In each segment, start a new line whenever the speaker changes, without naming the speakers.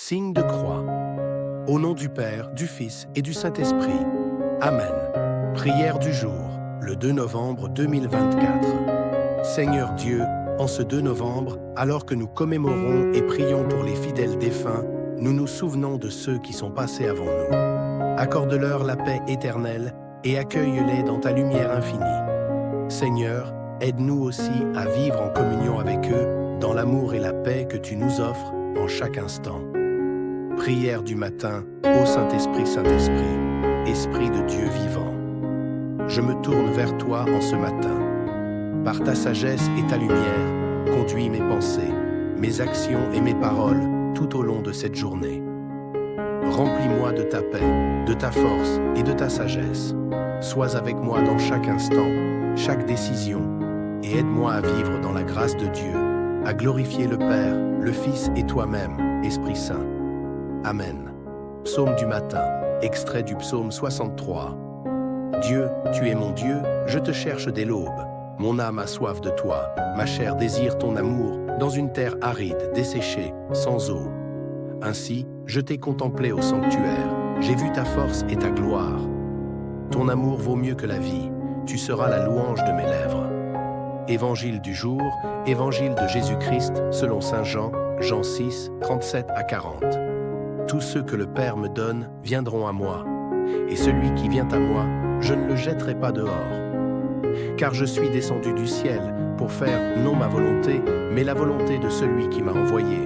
Signe de croix. Au nom du Père, du Fils et du Saint-Esprit. Amen. Prière du jour, le 2 novembre 2024. Seigneur Dieu, en ce 2 novembre, alors que nous commémorons et prions pour les fidèles défunts, nous nous souvenons de ceux qui sont passés avant nous. Accorde-leur la paix éternelle et accueille-les dans ta lumière infinie. Seigneur, aide-nous aussi à vivre en communion avec eux, dans l'amour et la paix que tu nous offres en chaque instant. Prière du matin, ô Saint-Esprit, Saint-Esprit, Esprit de Dieu vivant. Je me tourne vers toi en ce matin. Par ta sagesse et ta lumière, conduis mes pensées, mes actions et mes paroles tout au long de cette journée. Remplis-moi de ta paix, de ta force et de ta sagesse. Sois avec moi dans chaque instant, chaque décision, et aide-moi à vivre dans la grâce de Dieu, à glorifier le Père, le Fils et toi-même, Esprit Saint. Amen. Psaume du matin, extrait du psaume 63. Dieu, tu es mon Dieu, je te cherche dès l'aube. Mon âme a soif de toi, ma chair désire ton amour, dans une terre aride, desséchée, sans eau. Ainsi, je t'ai contemplé au sanctuaire, j'ai vu ta force et ta gloire. Ton amour vaut mieux que la vie, tu seras la louange de mes lèvres. Évangile du jour, Évangile de Jésus-Christ, selon Saint Jean, Jean 6, 37 à 40. Tous ceux que le Père me donne viendront à moi, et celui qui vient à moi, je ne le jetterai pas dehors. Car je suis descendu du ciel pour faire non ma volonté, mais la volonté de celui qui m'a envoyé.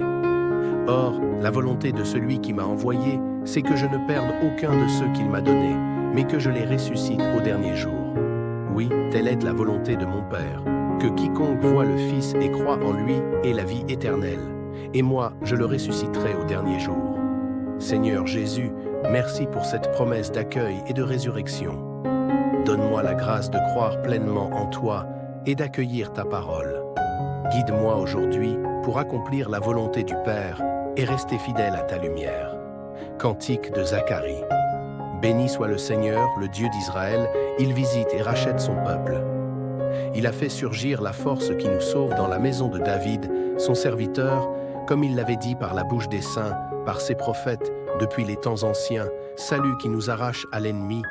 Or, la volonté de celui qui m'a envoyé, c'est que je ne perde aucun de ceux qu'il m'a donnés, mais que je les ressuscite au dernier jour. Oui, telle est la volonté de mon Père, que quiconque voit le Fils et croit en lui ait la vie éternelle, et moi, je le ressusciterai au dernier jour. Seigneur Jésus, merci pour cette promesse d'accueil et de résurrection. Donne-moi la grâce de croire pleinement en toi et d'accueillir ta parole. Guide-moi aujourd'hui pour accomplir la volonté du Père et rester fidèle à ta lumière. Cantique de Zacharie. Béni soit le Seigneur, le Dieu d'Israël, il visite et rachète son peuple. Il a fait surgir la force qui nous sauve dans la maison de David, son serviteur, comme il l'avait dit par la bouche des saints, par ses prophètes, depuis les temps anciens, salut qui nous arrache à l'ennemi,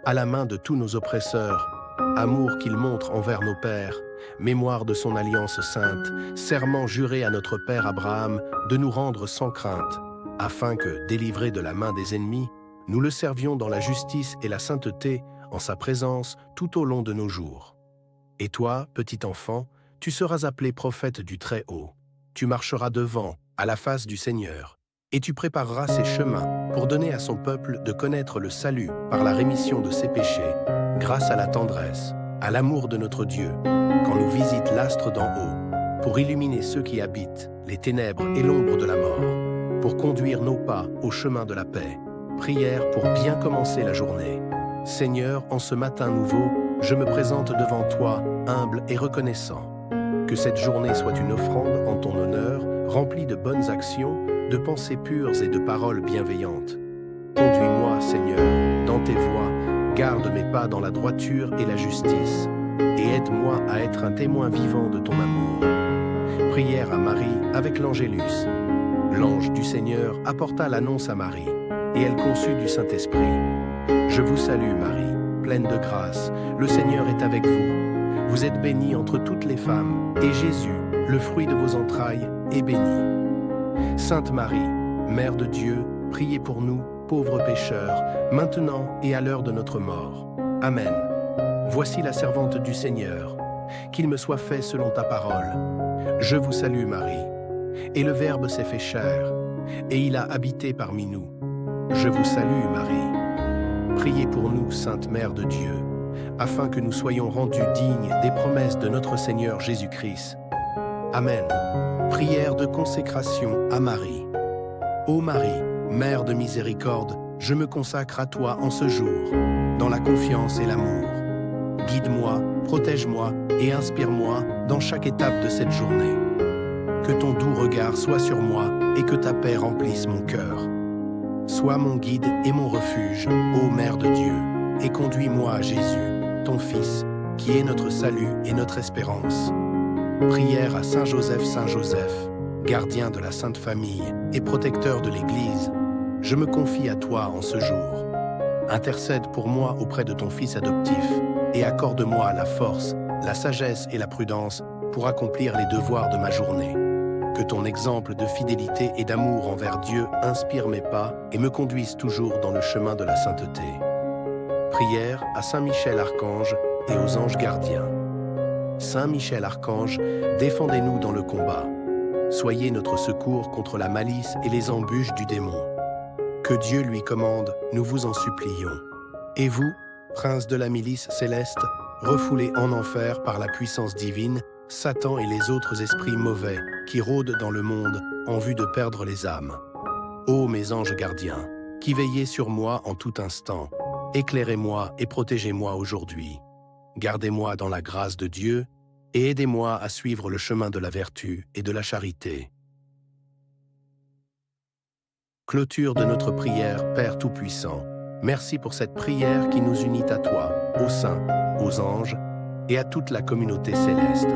à la main de tous nos oppresseurs, amour qu'il montre envers nos pères, mémoire de son alliance sainte, serment juré à notre père Abraham de nous rendre sans crainte, afin que, délivrés de la main des ennemis, nous le servions dans la justice et la sainteté, en sa présence, tout au long de nos jours. Et toi, petit enfant, tu seras appelé prophète du Très-Haut. Tu marcheras devant, à la face du Seigneur, et tu prépareras ses chemins pour donner à son peuple de connaître le salut par la rémission de ses péchés, grâce à la tendresse, à l'amour de notre Dieu, quand nous visite l'astre d'en haut, pour illuminer ceux qui habitent les ténèbres et l'ombre de la mort, pour conduire nos pas au chemin de la paix. Prière pour bien commencer la journée. Seigneur, en ce matin nouveau, je me présente devant toi, humble et reconnaissant. Que cette journée soit une offrande en ton honneur, remplie de bonnes actions, de pensées pures et de paroles bienveillantes. Conduis-moi, Seigneur, dans tes voies, garde mes pas dans la droiture et la justice, et aide-moi à être un témoin vivant de ton amour. Prière à Marie avec l'Angélus. L'ange du Seigneur apporta l'annonce à Marie, et elle conçut du Saint-Esprit. Je vous salue, Marie, pleine de grâce, le Seigneur est avec vous. Vous êtes bénie entre toutes les femmes, et Jésus, le fruit de vos entrailles, est béni. Sainte Marie, Mère de Dieu, priez pour nous, pauvres pécheurs, maintenant et à l'heure de notre mort. Amen. Voici la servante du Seigneur. Qu'il me soit fait selon ta parole. Je vous salue, Marie. Et le Verbe s'est fait chair, et il a habité parmi nous. Je vous salue, Marie. Priez pour nous, Sainte Mère de Dieu, afin que nous soyons rendus dignes des promesses de notre Seigneur Jésus-Christ. Amen. Prière de consécration à Marie. Ô Marie, Mère de miséricorde, je me consacre à toi en ce jour, dans la confiance et l'amour. Guide-moi, protège-moi et inspire-moi dans chaque étape de cette journée. Que ton doux regard soit sur moi et que ta paix remplisse mon cœur. Sois mon guide et mon refuge, ô Mère de Dieu, et conduis-moi à Jésus, ton Fils, qui est notre salut et notre espérance. Prière à Saint Joseph, gardien de la Sainte Famille et protecteur de l'Église, je me confie à toi en ce jour. Intercède pour moi auprès de ton Fils adoptif et accorde-moi la force, la sagesse et la prudence pour accomplir les devoirs de ma journée. Que ton exemple de fidélité et d'amour envers Dieu inspire mes pas et me conduise toujours dans le chemin de la sainteté. Prière à Saint Michel Archange et aux anges gardiens. Saint Michel Archange, défendez-nous dans le combat. Soyez notre secours contre la malice et les embûches du démon. Que Dieu lui commande, nous vous en supplions. Et vous, prince de la milice céleste, refoulés en enfer par la puissance divine, Satan et les autres esprits mauvais qui rôdent dans le monde en vue de perdre les âmes. Ô mes anges gardiens, qui veillez sur moi en tout instant, éclairez-moi et protégez-moi aujourd'hui. Gardez-moi dans la grâce de Dieu et aidez-moi à suivre le chemin de la vertu et de la charité. Clôture de notre prière, Père Tout-Puissant. Merci pour cette prière qui nous unit à toi, aux saints, aux anges et à toute la communauté céleste.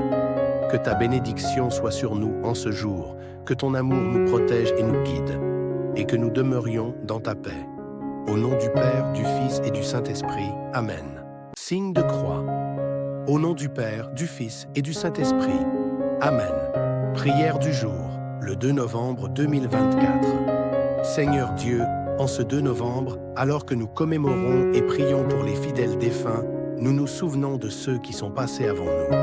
Que ta bénédiction soit sur nous en ce jour, que ton amour nous protège et nous guide, et que nous demeurions dans ta paix. Au nom du Père, du Fils et du Saint-Esprit. Amen. Signe de croix. Au nom du Père, du Fils et du Saint-Esprit. Amen. Prière du jour, le 2 novembre 2024. Seigneur Dieu, en ce 2 novembre, alors que nous commémorons et prions pour les fidèles défunts, nous nous souvenons de ceux qui sont passés avant nous.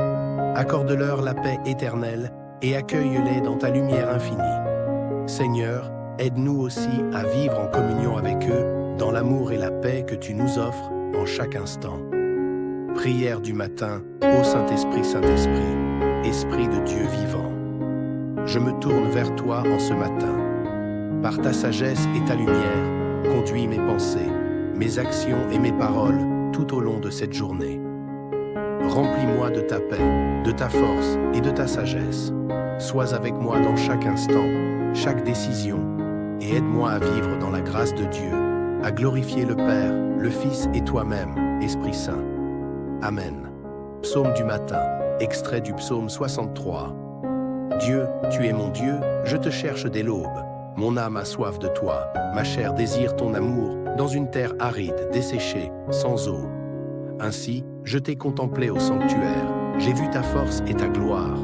Accorde-leur la paix éternelle et accueille-les dans ta lumière infinie. Seigneur, aide-nous aussi à vivre en communion avec eux, dans l'amour et la paix que tu nous offres en chaque instant. Prière du matin, ô Saint-Esprit, Saint-Esprit, Esprit de Dieu vivant. Je me tourne vers toi en ce matin. Par ta sagesse et ta lumière, conduis mes pensées, mes actions et mes paroles tout au long de cette journée. Remplis-moi de ta paix, de ta force et de ta sagesse. Sois avec moi dans chaque instant, chaque décision, et aide-moi à vivre dans la grâce de Dieu, à glorifier le Père, le Fils et toi-même, Esprit Saint. Amen. Psaume du matin, extrait du psaume 63. Dieu, tu es mon Dieu, je te cherche dès l'aube. Mon âme a soif de toi, ma chair désire ton amour, dans une terre aride, desséchée, sans eau. Ainsi, je t'ai contemplé au sanctuaire, j'ai vu ta force et ta gloire.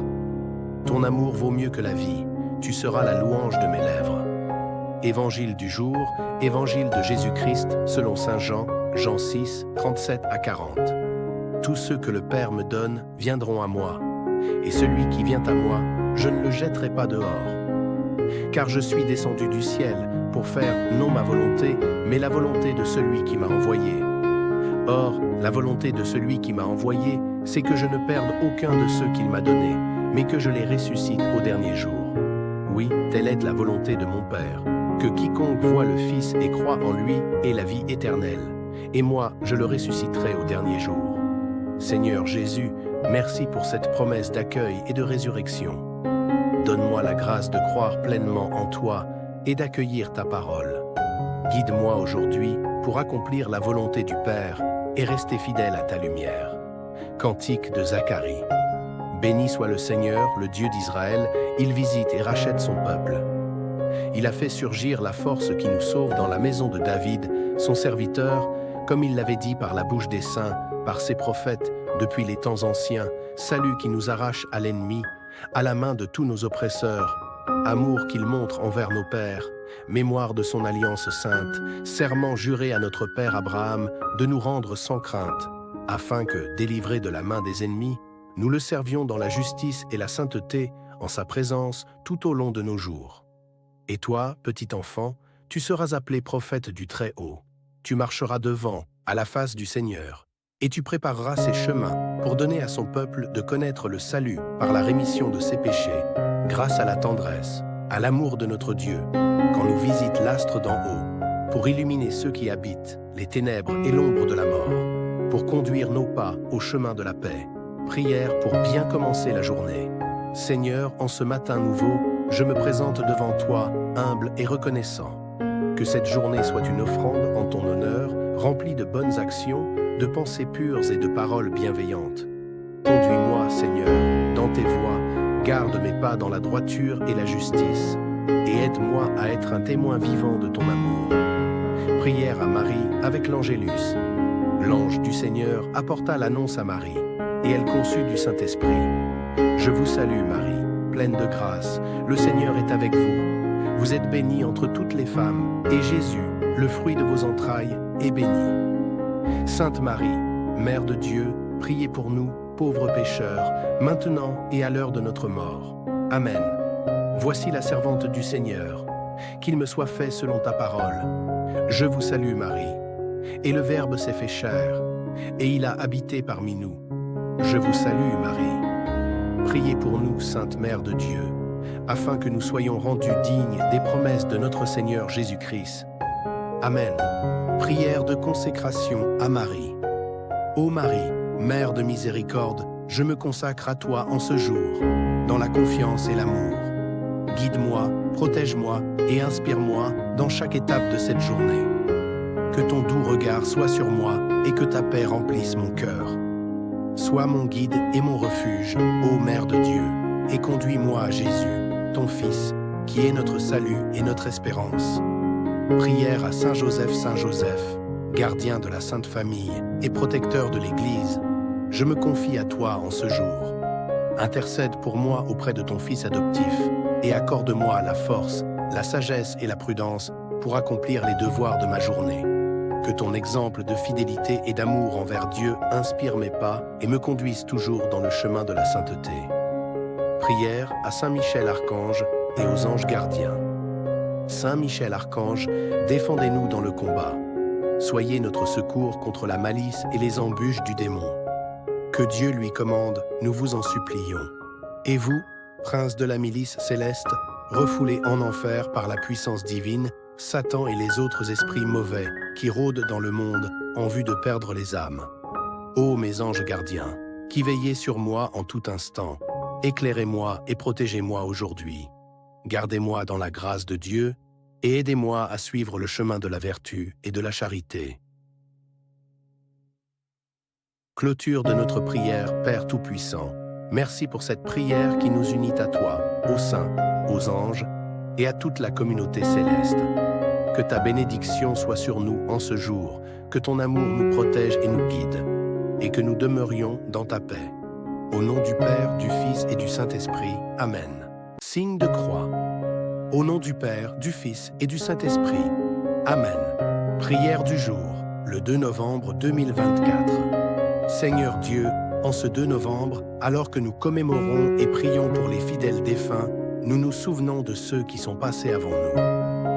Ton amour vaut mieux que la vie, tu seras la louange de mes lèvres. Évangile du jour, Évangile de Jésus-Christ, selon saint Jean, Jean 6, 37 à 40. Tous ceux que le Père me donne viendront à moi, et celui qui vient à moi, je ne le jetterai pas dehors. Car je suis descendu du ciel pour faire non ma volonté, mais la volonté de celui qui m'a envoyé. Or, la volonté de celui qui m'a envoyé, c'est que je ne perde aucun de ceux qu'il m'a donnés, mais que je les ressuscite au dernier jour. Oui, telle est la volonté de mon Père, que quiconque voit le Fils et croit en lui ait la vie éternelle, et moi, je le ressusciterai au dernier jour. Seigneur Jésus, merci pour cette promesse d'accueil et de résurrection. Donne-moi la grâce de croire pleinement en toi et d'accueillir ta parole. Guide-moi aujourd'hui pour accomplir la volonté du Père et rester fidèle à ta lumière. Cantique de Zacharie. Béni soit le Seigneur, le Dieu d'Israël, il visite et rachète son peuple. Il a fait surgir la force qui nous sauve dans la maison de David, son serviteur, comme il l'avait dit par la bouche des saints, par ses prophètes, depuis les temps anciens, salut qui nous arrache à l'ennemi, à la main de tous nos oppresseurs, amour qu'il montre envers nos pères, mémoire de son alliance sainte, serment juré à notre père Abraham de nous rendre sans crainte, afin que, délivrés de la main des ennemis, nous le servions dans la justice et la sainteté, en sa présence tout au long de nos jours. Et toi, petit enfant, tu seras appelé prophète du Très-Haut. Tu marcheras devant, à la face du Seigneur, et tu prépareras ses chemins pour donner à son peuple de connaître le salut par la rémission de ses péchés, grâce à la tendresse, à l'amour de notre Dieu, quand nous visite l'astre d'en haut, pour illuminer ceux qui habitent les ténèbres et l'ombre de la mort, pour conduire nos pas au chemin de la paix. Prière pour bien commencer la journée. Seigneur, en ce matin nouveau, je me présente devant toi, humble et reconnaissant. Que cette journée soit une offrande en ton honneur, remplie de bonnes actions, de pensées pures et de paroles bienveillantes. Conduis-moi, Seigneur, dans tes voies, Garde mes pas dans la droiture et la justice, et aide-moi à être un témoin vivant de ton amour. Prière à Marie avec l'Angélus. L'ange du Seigneur apporta l'annonce à Marie, et elle conçut du Saint-Esprit. Je vous salue Marie, pleine de grâce, le Seigneur est avec vous. Vous êtes bénie entre toutes les femmes, et Jésus, le fruit de vos entrailles, est béni. Sainte Marie, Mère de Dieu, priez pour nous, pauvres pécheurs, maintenant et à l'heure de notre mort. Amen. Voici la servante du Seigneur. Qu'il me soit fait selon ta parole. Je vous salue Marie. Et le Verbe s'est fait chair, et il a habité parmi nous. Je vous salue Marie. Priez pour nous, Sainte Mère de Dieu, afin que nous soyons rendus dignes des promesses de notre Seigneur Jésus-Christ. Amen. Prière de consécration à Marie. Ô Marie, Mère de miséricorde, je me consacre à toi en ce jour, dans la confiance et l'amour. Guide-moi, protège-moi et inspire-moi dans chaque étape de cette journée. Que ton doux regard soit sur moi et que ta paix remplisse mon cœur. Sois mon guide et mon refuge, ô Mère de Dieu, et conduis-moi à Jésus, ton Fils, qui est notre salut et notre espérance. Prière à Saint Joseph, gardien de la Sainte Famille et protecteur de l'Église, je me confie à toi en ce jour. Intercède pour moi auprès de ton Fils adoptif et accorde-moi la force, la sagesse et la prudence pour accomplir les devoirs de ma journée. Que ton exemple de fidélité et d'amour envers Dieu inspire mes pas et me conduise toujours dans le chemin de la sainteté. Prière à Saint Michel Archange et aux anges gardiens. Saint Michel Archange, défendez-nous dans le combat. Soyez notre secours contre la malice et les embûches du démon. Que Dieu lui commande, nous vous en supplions. Et vous, prince de la milice céleste, refoulés en enfer par la puissance divine, Satan et les autres esprits mauvais qui rôdent dans le monde en vue de perdre les âmes. Ô mes anges gardiens, qui veillez sur moi en tout instant, éclairez-moi et protégez-moi aujourd'hui. Gardez-moi dans la grâce de Dieu et aidez-moi à suivre le chemin de la vertu et de la charité. Clôture de notre prière, Père Tout-Puissant. Merci pour cette prière qui nous unit à toi, aux saints, aux anges et à toute la communauté céleste. Que ta bénédiction soit sur nous en ce jour, que ton amour nous protège et nous guide, et que nous demeurions dans ta paix. Au nom du Père, du Fils et du Saint-Esprit. Amen. Signe de croix. Au nom du Père, du Fils et du Saint-Esprit. Amen. Prière du jour, le 2 novembre 2024. Seigneur Dieu, en ce 2 novembre, alors que nous commémorons et prions pour les fidèles défunts, nous nous souvenons de ceux qui sont passés avant nous.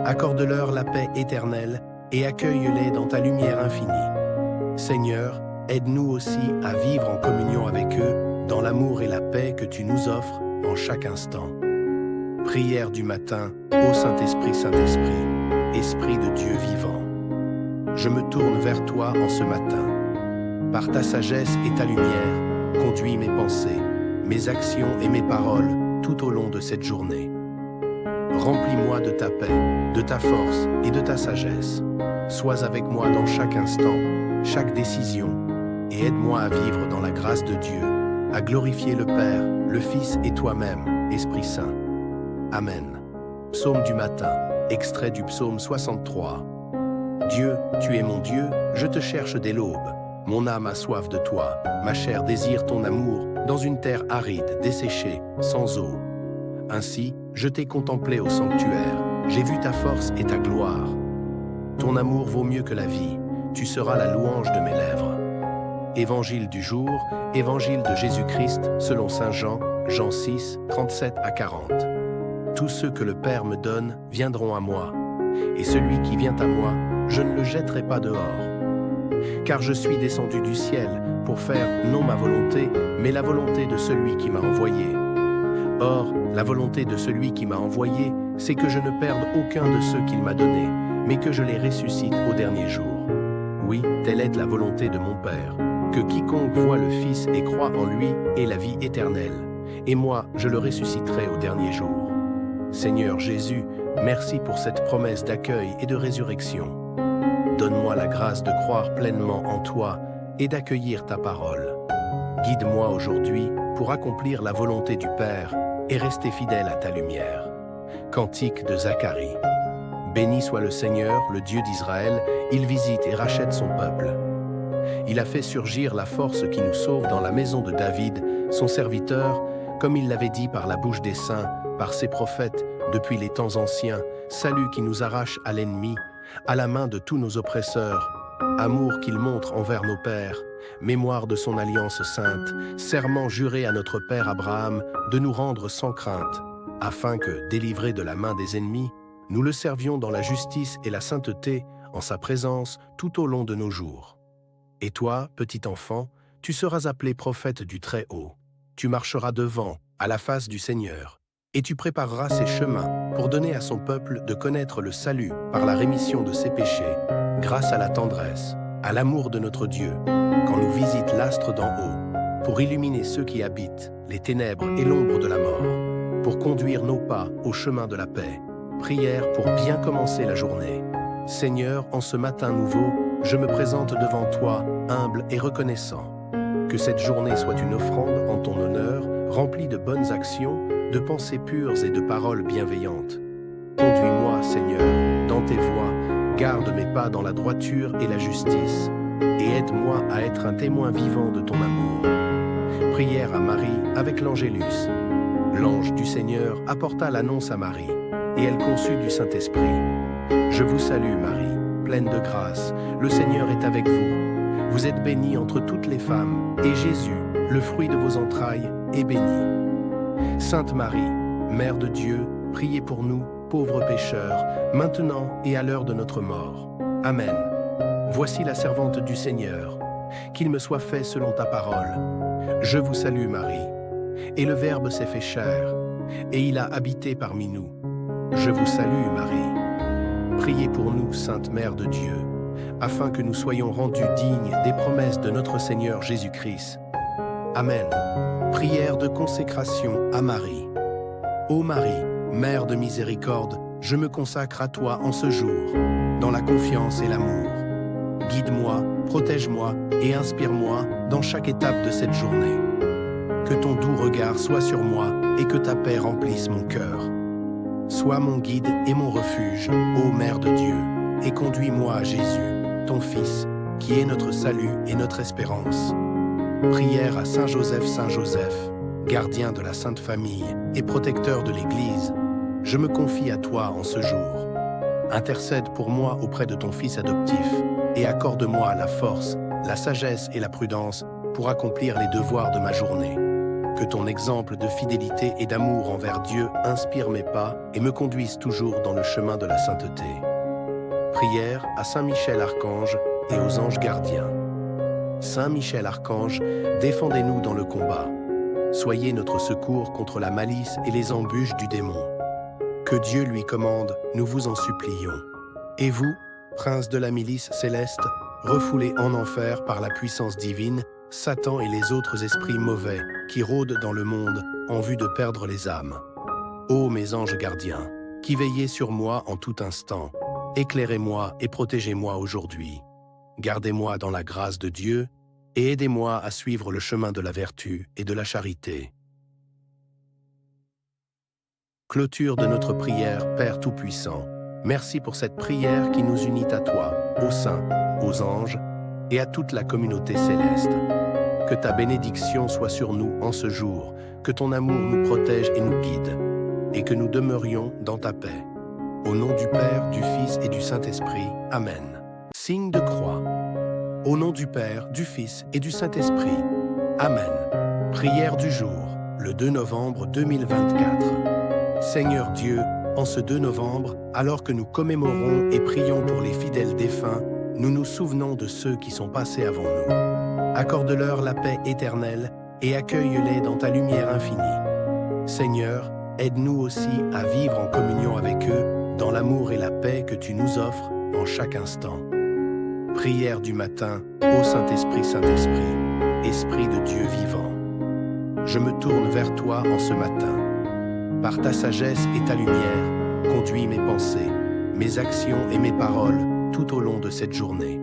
Accorde-leur la paix éternelle et accueille-les dans ta lumière infinie. Seigneur, aide-nous aussi à vivre en communion avec eux, dans l'amour et la paix que tu nous offres en chaque instant. Prière du matin, ô Saint-Esprit, Saint-Esprit, Esprit de Dieu vivant. Je me tourne vers toi en ce matin. Par ta sagesse et ta lumière, conduis mes pensées, mes actions et mes paroles tout au long de cette journée. Remplis-moi de ta paix, de ta force et de ta sagesse. Sois avec moi dans chaque instant, chaque décision, et aide-moi à vivre dans la grâce de Dieu, à glorifier le Père, le Fils et toi-même, Esprit Saint. Amen. Psaume du matin, extrait du psaume 63. Dieu, tu es mon Dieu, je te cherche dès l'aube. Mon âme a soif de toi, ma chair désire ton amour, dans une terre aride, desséchée, sans eau. Ainsi, je t'ai contemplé au sanctuaire, j'ai vu ta force et ta gloire. Ton amour vaut mieux que la vie, tu seras la louange de mes lèvres. Évangile du jour, Évangile de Jésus-Christ, selon Saint Jean, Jean 6, 37 à 40. Tous ceux que le Père me donne viendront à moi, et celui qui vient à moi, je ne le jetterai pas dehors. Car je suis descendu du ciel pour faire non ma volonté, mais la volonté de celui qui m'a envoyé. Or, la volonté de celui qui m'a envoyé, c'est que je ne perde aucun de ceux qu'il m'a donnés, mais que je les ressuscite au dernier jour. Oui, telle est la volonté de mon Père, que quiconque voit le Fils et croit en lui ait la vie éternelle, et moi, je le ressusciterai au dernier jour. Seigneur Jésus, merci pour cette promesse d'accueil et de résurrection. Donne-moi la grâce de croire pleinement en toi et d'accueillir ta parole. Guide-moi aujourd'hui pour accomplir la volonté du Père et rester fidèle à ta lumière. Cantique de Zacharie. Béni soit le Seigneur, le Dieu d'Israël, il visite et rachète son peuple. Il a fait surgir la force qui nous sauve dans la maison de David, son serviteur, comme il l'avait dit par la bouche des saints, par ses prophètes, depuis les temps anciens, salut qui nous arrache à l'ennemi, à la main de tous nos oppresseurs, amour qu'il montre envers nos pères, mémoire de son alliance sainte, serment juré à notre père Abraham de nous rendre sans crainte, afin que, délivrés de la main des ennemis, nous le servions dans la justice et la sainteté, en sa présence, tout au long de nos jours. Et toi, petit enfant, tu seras appelé prophète du Très-Haut. Tu marcheras devant, à la face du Seigneur, et tu prépareras ses chemins pour donner à son peuple de connaître le salut par la rémission de ses péchés, grâce à la tendresse, à l'amour de notre Dieu, quand nous visite l'astre d'en haut, pour illuminer ceux qui habitent les ténèbres et l'ombre de la mort, pour conduire nos pas au chemin de la paix. Prière pour bien commencer la journée. Seigneur, en ce matin nouveau, je me présente devant toi, humble et reconnaissant. Que cette journée soit une offrande en ton honneur, remplie de bonnes actions, de pensées pures et de paroles bienveillantes. Conduis-moi, Seigneur, dans tes voies, garde mes pas dans la droiture et la justice, et aide-moi à être un témoin vivant de ton amour. Prière à Marie avec l'Angélus. L'ange du Seigneur apporta l'annonce à Marie, et elle conçut du Saint-Esprit. Je vous salue, Marie, pleine de grâce, le Seigneur est avec vous. Vous êtes bénie entre toutes les femmes, et Jésus, le fruit de vos entrailles, est béni. Sainte Marie, Mère de Dieu, priez pour nous, pauvres pécheurs, maintenant et à l'heure de notre mort. Amen. Voici la servante du Seigneur. Qu'il me soit fait selon ta parole. Je vous salue, Marie. Et le Verbe s'est fait chair, et il a habité parmi nous. Je vous salue, Marie. Priez pour nous, Sainte Mère de Dieu, afin que nous soyons rendus dignes des promesses de notre Seigneur Jésus-Christ. Amen. Prière de consécration à Marie. Ô Marie, Mère de miséricorde, je me consacre à toi en ce jour, dans la confiance et l'amour. Guide-moi, protège-moi et inspire-moi dans chaque étape de cette journée. Que ton doux regard soit sur moi et que ta paix remplisse mon cœur. Sois mon guide et mon refuge, ô Mère de Dieu, et conduis-moi à Jésus, ton Fils, qui est notre salut et notre espérance. Prière à Saint Joseph, gardien de la Sainte Famille et protecteur de l'Église, je me confie à toi en ce jour. Intercède pour moi auprès de ton Fils adoptif et accorde-moi la force, la sagesse et la prudence pour accomplir les devoirs de ma journée. Que ton exemple de fidélité et d'amour envers Dieu inspire mes pas et me conduise toujours dans le chemin de la sainteté. Prière à Saint Michel Archange et aux anges gardiens. Saint Michel Archange, défendez-nous dans le combat. Soyez notre secours contre la malice et les embûches du démon. Que Dieu lui commande, nous vous en supplions. Et vous, prince de la milice céleste, refoulés en enfer par la puissance divine, Satan et les autres esprits mauvais qui rôdent dans le monde en vue de perdre les âmes. Ô mes anges gardiens, qui veillez sur moi en tout instant, éclairez-moi et protégez-moi aujourd'hui. Gardez-moi dans la grâce de Dieu et aidez-moi à suivre le chemin de la vertu et de la charité. Clôture de notre prière, Père Tout-Puissant. Merci pour cette prière qui nous unit à toi, aux saints, aux anges et à toute la communauté céleste. Que ta bénédiction soit sur nous en ce jour, que ton amour nous protège et nous guide, et que nous demeurions dans ta paix. Au nom du Père, du Fils et du Saint-Esprit. Amen. Signe de croix. Au nom du Père, du Fils et du Saint-Esprit. Amen. Prière du jour, le 2 novembre 2024. Seigneur Dieu, en ce 2 novembre, alors que nous commémorons et prions pour les fidèles défunts, nous nous souvenons de ceux qui sont passés avant nous. Accorde-leur la paix éternelle et accueille-les dans ta lumière infinie. Seigneur, aide-nous aussi à vivre en communion avec eux, dans l'amour et la paix que tu nous offres en chaque instant. Prière du matin, ô Saint-Esprit, Saint-Esprit, Esprit de Dieu vivant. Je me tourne vers toi en ce matin. Par ta sagesse et ta lumière, conduis mes pensées, mes actions et mes paroles tout au long de cette journée.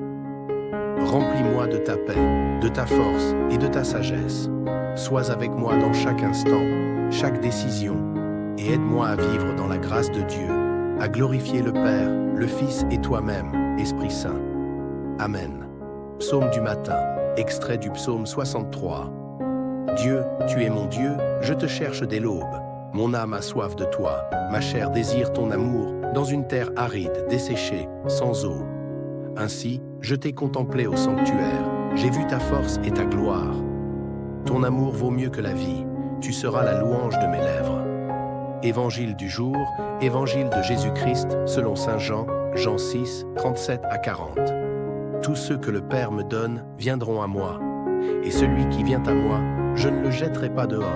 Remplis-moi de ta paix, de ta force et de ta sagesse. Sois avec moi dans chaque instant, chaque décision, et aide-moi à vivre dans la grâce de Dieu, à glorifier le Père, le Fils et toi-même, Esprit Saint. Amen. Psaume du matin, extrait du psaume 63. Dieu, tu es mon Dieu, je te cherche dès l'aube. Mon âme a soif de toi, ma chair désire ton amour, dans une terre aride, desséchée, sans eau. Ainsi, je t'ai contemplé au sanctuaire, j'ai vu ta force et ta gloire. Ton amour vaut mieux que la vie, tu seras la louange de mes lèvres. Évangile du jour, Évangile de Jésus-Christ, selon saint Jean, Jean 6, 37 à 40. Tous ceux que le Père me donne viendront à moi, et celui qui vient à moi, je ne le jetterai pas dehors.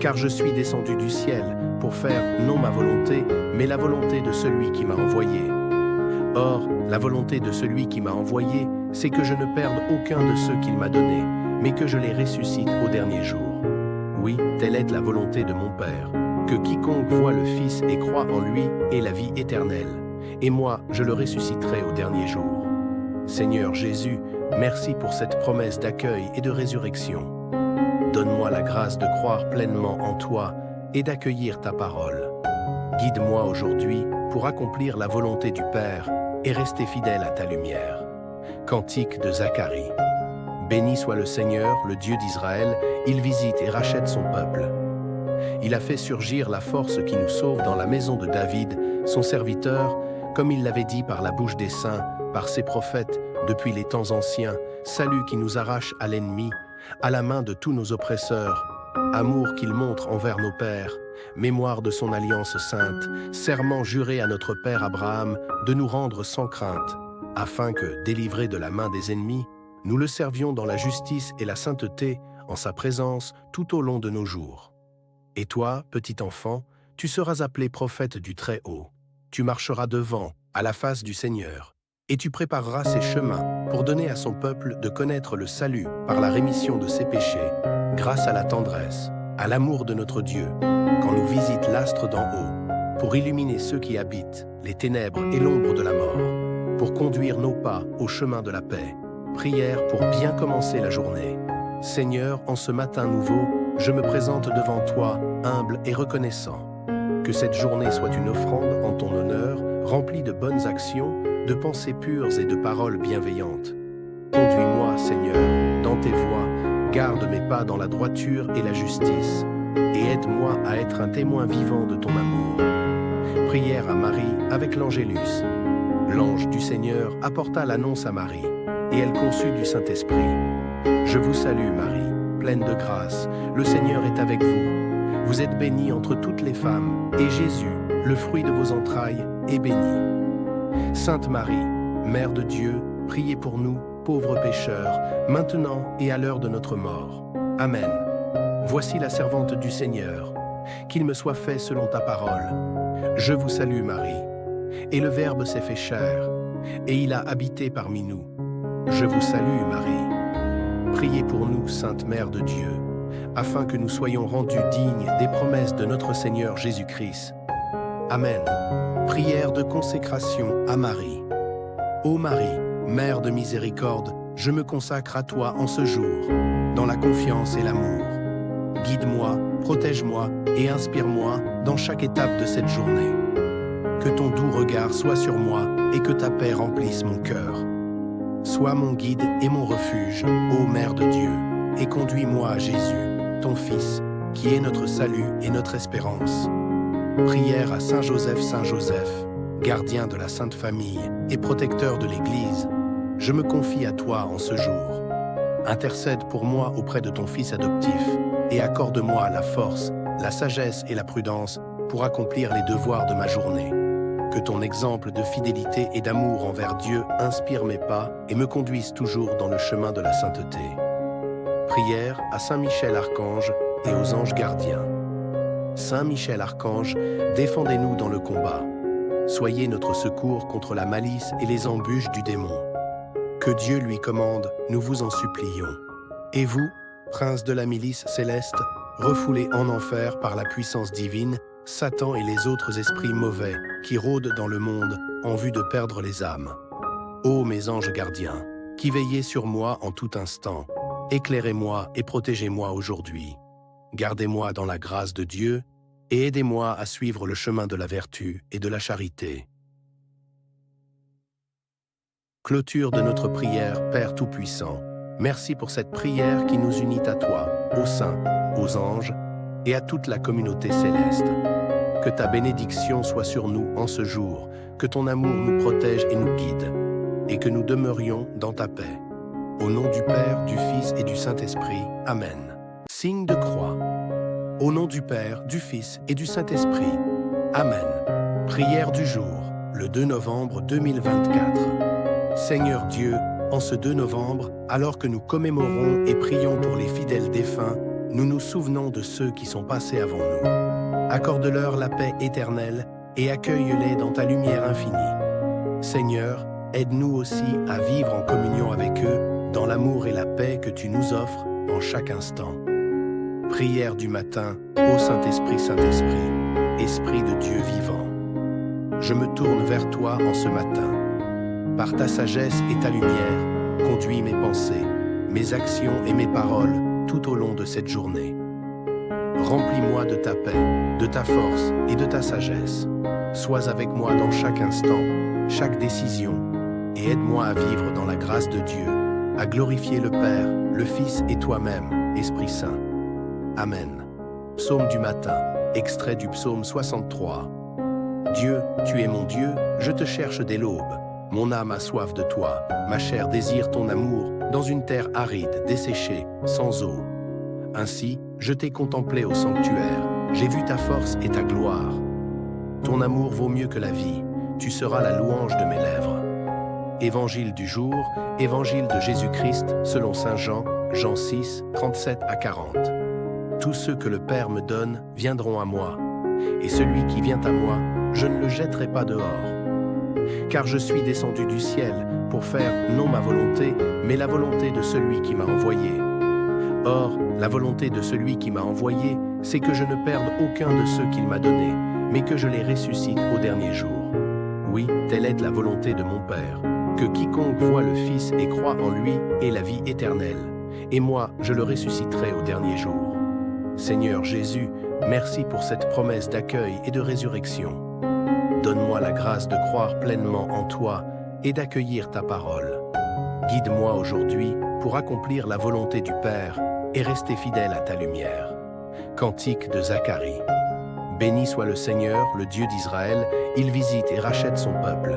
Car je suis descendu du ciel pour faire non ma volonté, mais la volonté de celui qui m'a envoyé. Or, la volonté de celui qui m'a envoyé, c'est que je ne perde aucun de ceux qu'il m'a donnés, mais que je les ressuscite au dernier jour. Oui, telle est la volonté de mon Père, que quiconque voit le Fils et croit en lui ait la vie éternelle, et moi, je le ressusciterai au dernier jour. Seigneur Jésus, merci pour cette promesse d'accueil et de résurrection. Donne-moi la grâce de croire pleinement en toi et d'accueillir ta parole. Guide-moi aujourd'hui pour accomplir la volonté du Père et rester fidèle à ta lumière. Cantique de Zacharie. Béni soit le Seigneur, le Dieu d'Israël, il visite et rachète son peuple. Il a fait surgir la force qui nous sauve dans la maison de David, son serviteur, comme il l'avait dit par la bouche des saints, par ses prophètes, depuis les temps anciens, salut qui nous arrache à l'ennemi, à la main de tous nos oppresseurs, amour qu'il montre envers nos pères, mémoire de son alliance sainte, serment juré à notre père Abraham de nous rendre sans crainte, afin que, délivrés de la main des ennemis, nous le servions dans la justice et la sainteté, en sa présence, tout au long de nos jours. Et toi, petit enfant, tu seras appelé prophète du Très-Haut. Tu marcheras devant, à la face du Seigneur, et tu prépareras ses chemins pour donner à son peuple de connaître le salut par la rémission de ses péchés, grâce à la tendresse, à l'amour de notre Dieu, quand nous visite l'astre d'en haut, pour illuminer ceux qui habitent les ténèbres et l'ombre de la mort, pour conduire nos pas au chemin de la paix. Prière pour bien commencer la journée. Seigneur, en ce matin nouveau, je me présente devant toi, humble et reconnaissant. Que cette journée soit une offrande en ton honneur, remplie de bonnes actions, de pensées pures et de paroles bienveillantes. Conduis-moi, Seigneur, dans tes voies, garde mes pas dans la droiture et la justice, et aide-moi à être un témoin vivant de ton amour. Prière à Marie avec l'Angélus. L'ange du Seigneur apporta l'annonce à Marie, et elle conçut du Saint-Esprit. Je vous salue, Marie, pleine de grâce, le Seigneur est avec vous. Vous êtes bénie entre toutes les femmes, et Jésus, le fruit de vos entrailles, est béni. Sainte Marie, Mère de Dieu, priez pour nous, pauvres pécheurs, maintenant et à l'heure de notre mort. Amen. Voici la servante du Seigneur. Qu'il me soit fait selon ta parole. Je vous salue, Marie. Et le Verbe s'est fait chair, et il a habité parmi nous. Je vous salue, Marie. Priez pour nous, Sainte Mère de Dieu, afin que nous soyons rendus dignes des promesses de notre Seigneur Jésus-Christ. Amen. Prière de consécration à Marie. Ô Marie, Mère de miséricorde, je me consacre à toi en ce jour, dans la confiance et l'amour. Guide-moi, protège-moi et inspire-moi dans chaque étape de cette journée. Que ton doux regard soit sur moi et que ta paix remplisse mon cœur. Sois mon guide et mon refuge, ô Mère de Dieu, et conduis-moi à Jésus, ton Fils, qui est notre salut et notre espérance. Prière à Saint Joseph, gardien de la Sainte Famille et protecteur de l'Église. Je me confie à toi en ce jour. Intercède pour moi auprès de ton Fils adoptif et accorde-moi la force, la sagesse et la prudence pour accomplir les devoirs de ma journée. Que ton exemple de fidélité et d'amour envers Dieu inspire mes pas et me conduise toujours dans le chemin de la sainteté. Prière à Saint Michel Archange et aux anges gardiens. Saint Michel Archange, défendez-nous dans le combat. Soyez notre secours contre la malice et les embûches du démon. Que Dieu lui commande, nous vous en supplions. Et vous, prince de la milice céleste, refoulés en enfer par la puissance divine, Satan et les autres esprits mauvais qui rôdent dans le monde en vue de perdre les âmes. Ô mes anges gardiens, qui veillez sur moi en tout instant, éclairez-moi et protégez-moi aujourd'hui. Gardez-moi dans la grâce de Dieu et aidez-moi à suivre le chemin de la vertu et de la charité. Clôture de notre prière, Père Tout-Puissant. Merci pour cette prière qui nous unit à toi, aux saints, aux anges et à toute la communauté céleste. Que ta bénédiction soit sur nous en ce jour, que ton amour nous protège et nous guide, et que nous demeurions dans ta paix. Au nom du Père, du Fils et du Saint-Esprit. Amen. Signe de croix. Au nom du Père, du Fils et du Saint-Esprit. Amen. Prière du jour, le 2 novembre 2024. Seigneur Dieu, en ce 2 novembre, alors que nous commémorons et prions pour les fidèles défunts, nous nous souvenons de ceux qui sont passés avant nous. Accorde-leur la paix éternelle et accueille-les dans ta lumière infinie. Seigneur, aide-nous aussi à vivre en communion avec eux, dans l'amour et la paix que tu nous offres en chaque instant. Prière du matin, ô Saint-Esprit, Saint-Esprit, Esprit de Dieu vivant. Je me tourne vers toi en ce matin. Par ta sagesse et ta lumière, conduis mes pensées, mes actions et mes paroles tout au long de cette journée. Remplis-moi de ta paix, de ta force et de ta sagesse. Sois avec moi dans chaque instant, chaque décision, et aide-moi à vivre dans la grâce de Dieu, à glorifier le Père, le Fils et toi-même, Esprit Saint. Amen. Psaume du matin, extrait du psaume 63. Dieu, tu es mon Dieu, je te cherche dès l'aube. Mon âme a soif de toi, ma chair désire ton amour, dans une terre aride, desséchée, sans eau. Ainsi, je t'ai contemplé au sanctuaire, j'ai vu ta force et ta gloire. Ton amour vaut mieux que la vie, tu seras la louange de mes lèvres. Évangile du jour, Évangile de Jésus-Christ, selon saint Jean, Jean 6, 37 à 40. Tous ceux que le Père me donne viendront à moi, et celui qui vient à moi, je ne le jetterai pas dehors. Car je suis descendu du ciel pour faire non ma volonté, mais la volonté de celui qui m'a envoyé. Or, la volonté de celui qui m'a envoyé, c'est que je ne perde aucun de ceux qu'il m'a donnés, mais que je les ressuscite au dernier jour. Oui, telle est la volonté de mon Père, que quiconque voit le Fils et croit en lui ait la vie éternelle, et moi, je le ressusciterai au dernier jour. Seigneur Jésus, merci pour cette promesse d'accueil et de résurrection. Donne-moi la grâce de croire pleinement en toi et d'accueillir ta parole. Guide-moi aujourd'hui pour accomplir la volonté du Père et rester fidèle à ta lumière. Cantique de Zacharie. Béni soit le Seigneur, le Dieu d'Israël, il visite et rachète son peuple.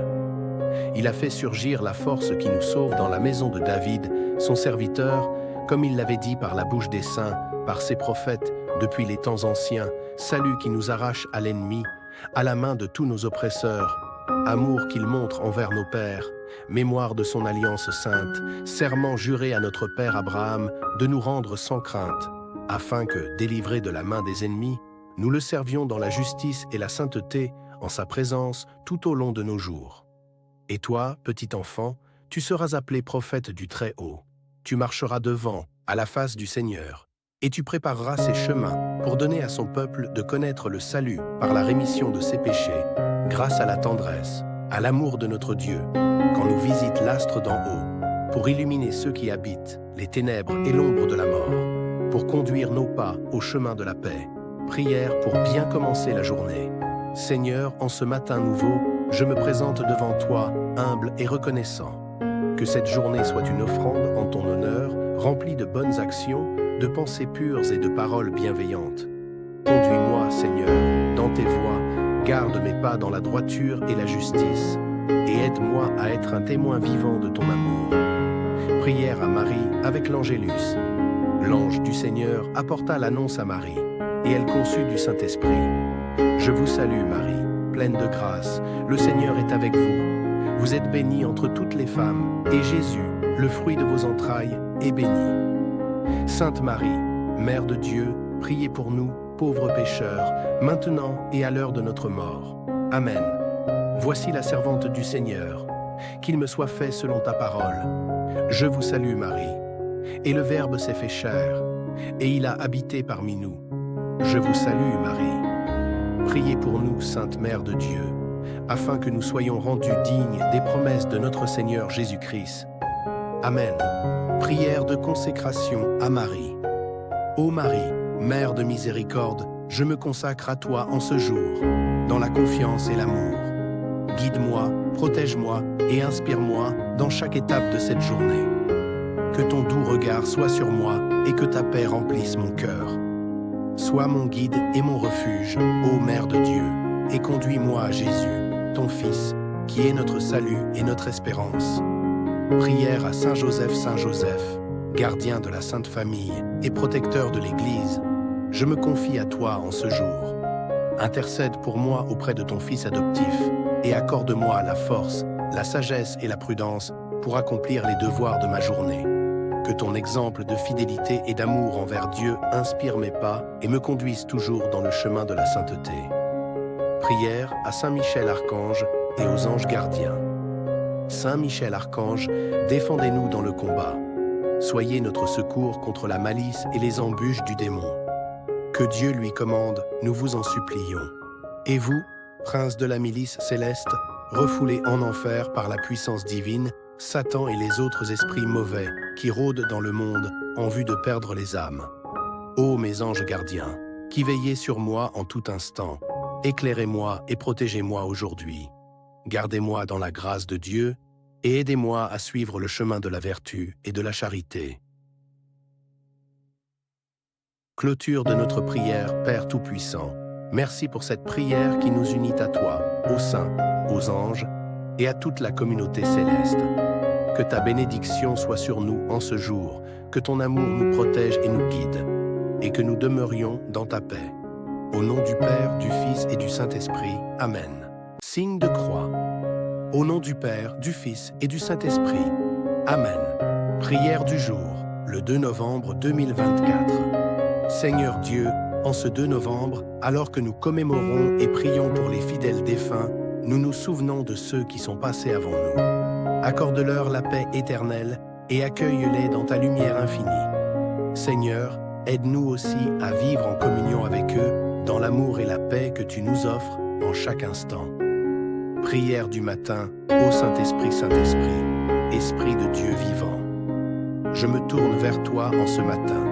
Il a fait surgir la force qui nous sauve dans la maison de David, son serviteur, comme il l'avait dit par la bouche des saints, par ses prophètes, depuis les temps anciens, salut qui nous arrache à l'ennemi, à la main de tous nos oppresseurs, amour qu'il montre envers nos pères, mémoire de son alliance sainte, serment juré à notre père Abraham de nous rendre sans crainte, afin que, délivrés de la main des ennemis, nous le servions dans la justice et la sainteté, en sa présence, tout au long de nos jours. Et toi, petit enfant, tu seras appelé prophète du Très-Haut. Tu marcheras devant, à la face du Seigneur, et tu prépareras ses chemins pour donner à son peuple de connaître le salut par la rémission de ses péchés, grâce à la tendresse, à l'amour de notre Dieu, quand nous visite l'astre d'en haut, pour illuminer ceux qui habitent les ténèbres et l'ombre de la mort, pour conduire nos pas au chemin de la paix. Prière pour bien commencer la journée. Seigneur, en ce matin nouveau, je me présente devant toi, humble et reconnaissant. Que cette journée soit une offrande en ton honneur, remplie de bonnes actions, de pensées pures et de paroles bienveillantes. Conduis-moi, Seigneur, dans tes voies, garde mes pas dans la droiture et la justice, et aide-moi à être un témoin vivant de ton amour. Prière à Marie avec l'Angélus. L'ange du Seigneur apporta l'annonce à Marie, et elle conçut du Saint-Esprit. Je vous salue, Marie, pleine de grâce, le Seigneur est avec vous. Vous êtes bénie entre toutes les femmes, et Jésus, le fruit de vos entrailles, est béni. Sainte Marie, Mère de Dieu, priez pour nous, pauvres pécheurs, maintenant et à l'heure de notre mort. Amen. Voici la servante du Seigneur. Qu'il me soit fait selon ta parole. Je vous salue, Marie. Et le Verbe s'est fait chair, et il a habité parmi nous. Je vous salue, Marie. Priez pour nous, Sainte Mère de Dieu, afin que nous soyons rendus dignes des promesses de notre Seigneur Jésus-Christ. Amen. Prière de consécration à Marie. Ô Marie, Mère de miséricorde, je me consacre à toi en ce jour, dans la confiance et l'amour. Guide-moi, protège-moi et inspire-moi dans chaque étape de cette journée. Que ton doux regard soit sur moi et que ta paix remplisse mon cœur. Sois mon guide et mon refuge, ô Mère de Dieu, et conduis-moi à Jésus, ton Fils, qui est notre salut et notre espérance. Prière à Saint Joseph, gardien de la Sainte Famille et protecteur de l'Église, je me confie à toi en ce jour. Intercède pour moi auprès de ton Fils adoptif et accorde-moi la force, la sagesse et la prudence pour accomplir les devoirs de ma journée. Que ton exemple de fidélité et d'amour envers Dieu inspire mes pas et me conduise toujours dans le chemin de la sainteté. Prière à Saint Michel Archange et aux anges gardiens. Saint Michel Archange, défendez-nous dans le combat. Soyez notre secours contre la malice et les embûches du démon. Que Dieu lui commande, nous vous en supplions. Et vous, prince de la milice céleste, refoulés en enfer par la puissance divine, Satan et les autres esprits mauvais qui rôdent dans le monde en vue de perdre les âmes. Ô mes anges gardiens, qui veillez sur moi en tout instant, éclairez-moi et protégez-moi aujourd'hui. Gardez-moi dans la grâce de Dieu et aidez-moi à suivre le chemin de la vertu et de la charité. Clôture de notre prière, Père Tout-Puissant. Merci pour cette prière qui nous unit à toi, aux saints, aux anges et à toute la communauté céleste. Que ta bénédiction soit sur nous en ce jour, que ton amour nous protège et nous guide, et que nous demeurions dans ta paix. Au nom du Père, du Fils et du Saint-Esprit. Amen. Signe de croix. Au nom du Père, du Fils et du Saint-Esprit. Amen. Prière du jour, le 2 novembre 2024. Seigneur Dieu, en ce 2 novembre, alors que nous commémorons et prions pour les fidèles défunts, nous nous souvenons de ceux qui sont passés avant nous. Accorde-leur la paix éternelle et accueille-les dans ta lumière infinie. Seigneur, aide-nous aussi à vivre en communion avec eux, dans l'amour et la paix que tu nous offres en chaque instant. Prière du matin, ô Saint-Esprit, Saint-Esprit, Esprit de Dieu vivant. Je me tourne vers toi en ce matin.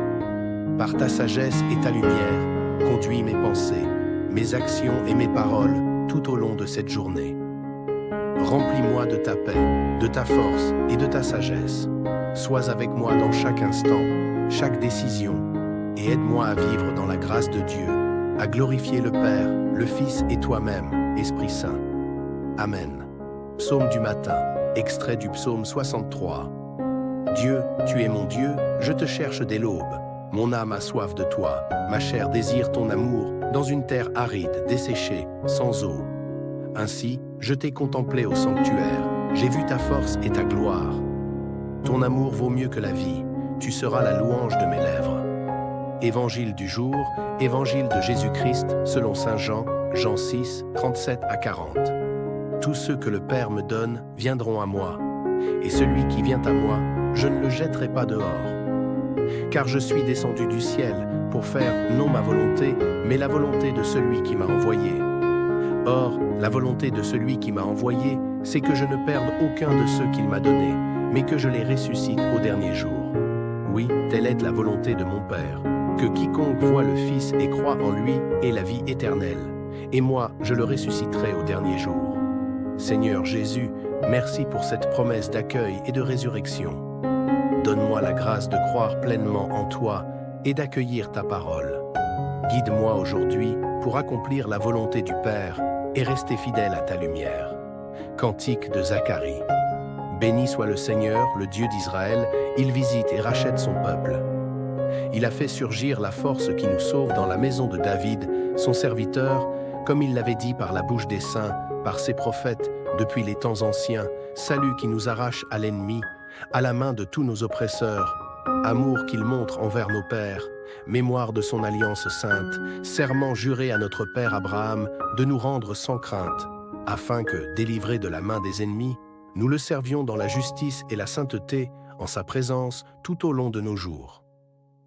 Par ta sagesse et ta lumière, conduis mes pensées, mes actions et mes paroles tout au long de cette journée. Remplis-moi de ta paix, de ta force et de ta sagesse. Sois avec moi dans chaque instant, chaque décision, et aide-moi à vivre dans la grâce de Dieu, à glorifier le Père, le Fils et toi-même, Esprit Saint. Amen. Psaume du matin, extrait du psaume 63. Dieu, tu es mon Dieu, je te cherche dès l'aube. Mon âme a soif de toi, ma chair désire ton amour, dans une terre aride, desséchée, sans eau. Ainsi, je t'ai contemplé au sanctuaire, j'ai vu ta force et ta gloire. Ton amour vaut mieux que la vie, tu seras la louange de mes lèvres. Évangile du jour, Évangile de Jésus-Christ, selon Saint Jean, Jean 6, 37 à 40. Tous ceux que le Père me donne viendront à moi, et celui qui vient à moi, je ne le jetterai pas dehors. Car je suis descendu du ciel pour faire non ma volonté, mais la volonté de celui qui m'a envoyé. Or, la volonté de celui qui m'a envoyé, c'est que je ne perde aucun de ceux qu'il m'a donnés, mais que je les ressuscite au dernier jour. Oui, telle est la volonté de mon Père, que quiconque voit le Fils et croit en lui ait la vie éternelle, et moi, je le ressusciterai au dernier jour. Seigneur Jésus, merci pour cette promesse d'accueil et de résurrection. Donne-moi la grâce de croire pleinement en toi et d'accueillir ta parole. Guide-moi aujourd'hui pour accomplir la volonté du Père et rester fidèle à ta lumière. Cantique de Zacharie. Béni soit le Seigneur, le Dieu d'Israël, il visite et rachète son peuple. Il a fait surgir la force qui nous sauve dans la maison de David, son serviteur, comme il l'avait dit par la bouche des saints, par ses prophètes, depuis les temps anciens, salut qui nous arrache à l'ennemi, à la main de tous nos oppresseurs, amour qu'il montre envers nos pères, mémoire de son alliance sainte, serment juré à notre père Abraham de nous rendre sans crainte, afin que, délivrés de la main des ennemis, nous le servions dans la justice et la sainteté, en sa présence, tout au long de nos jours.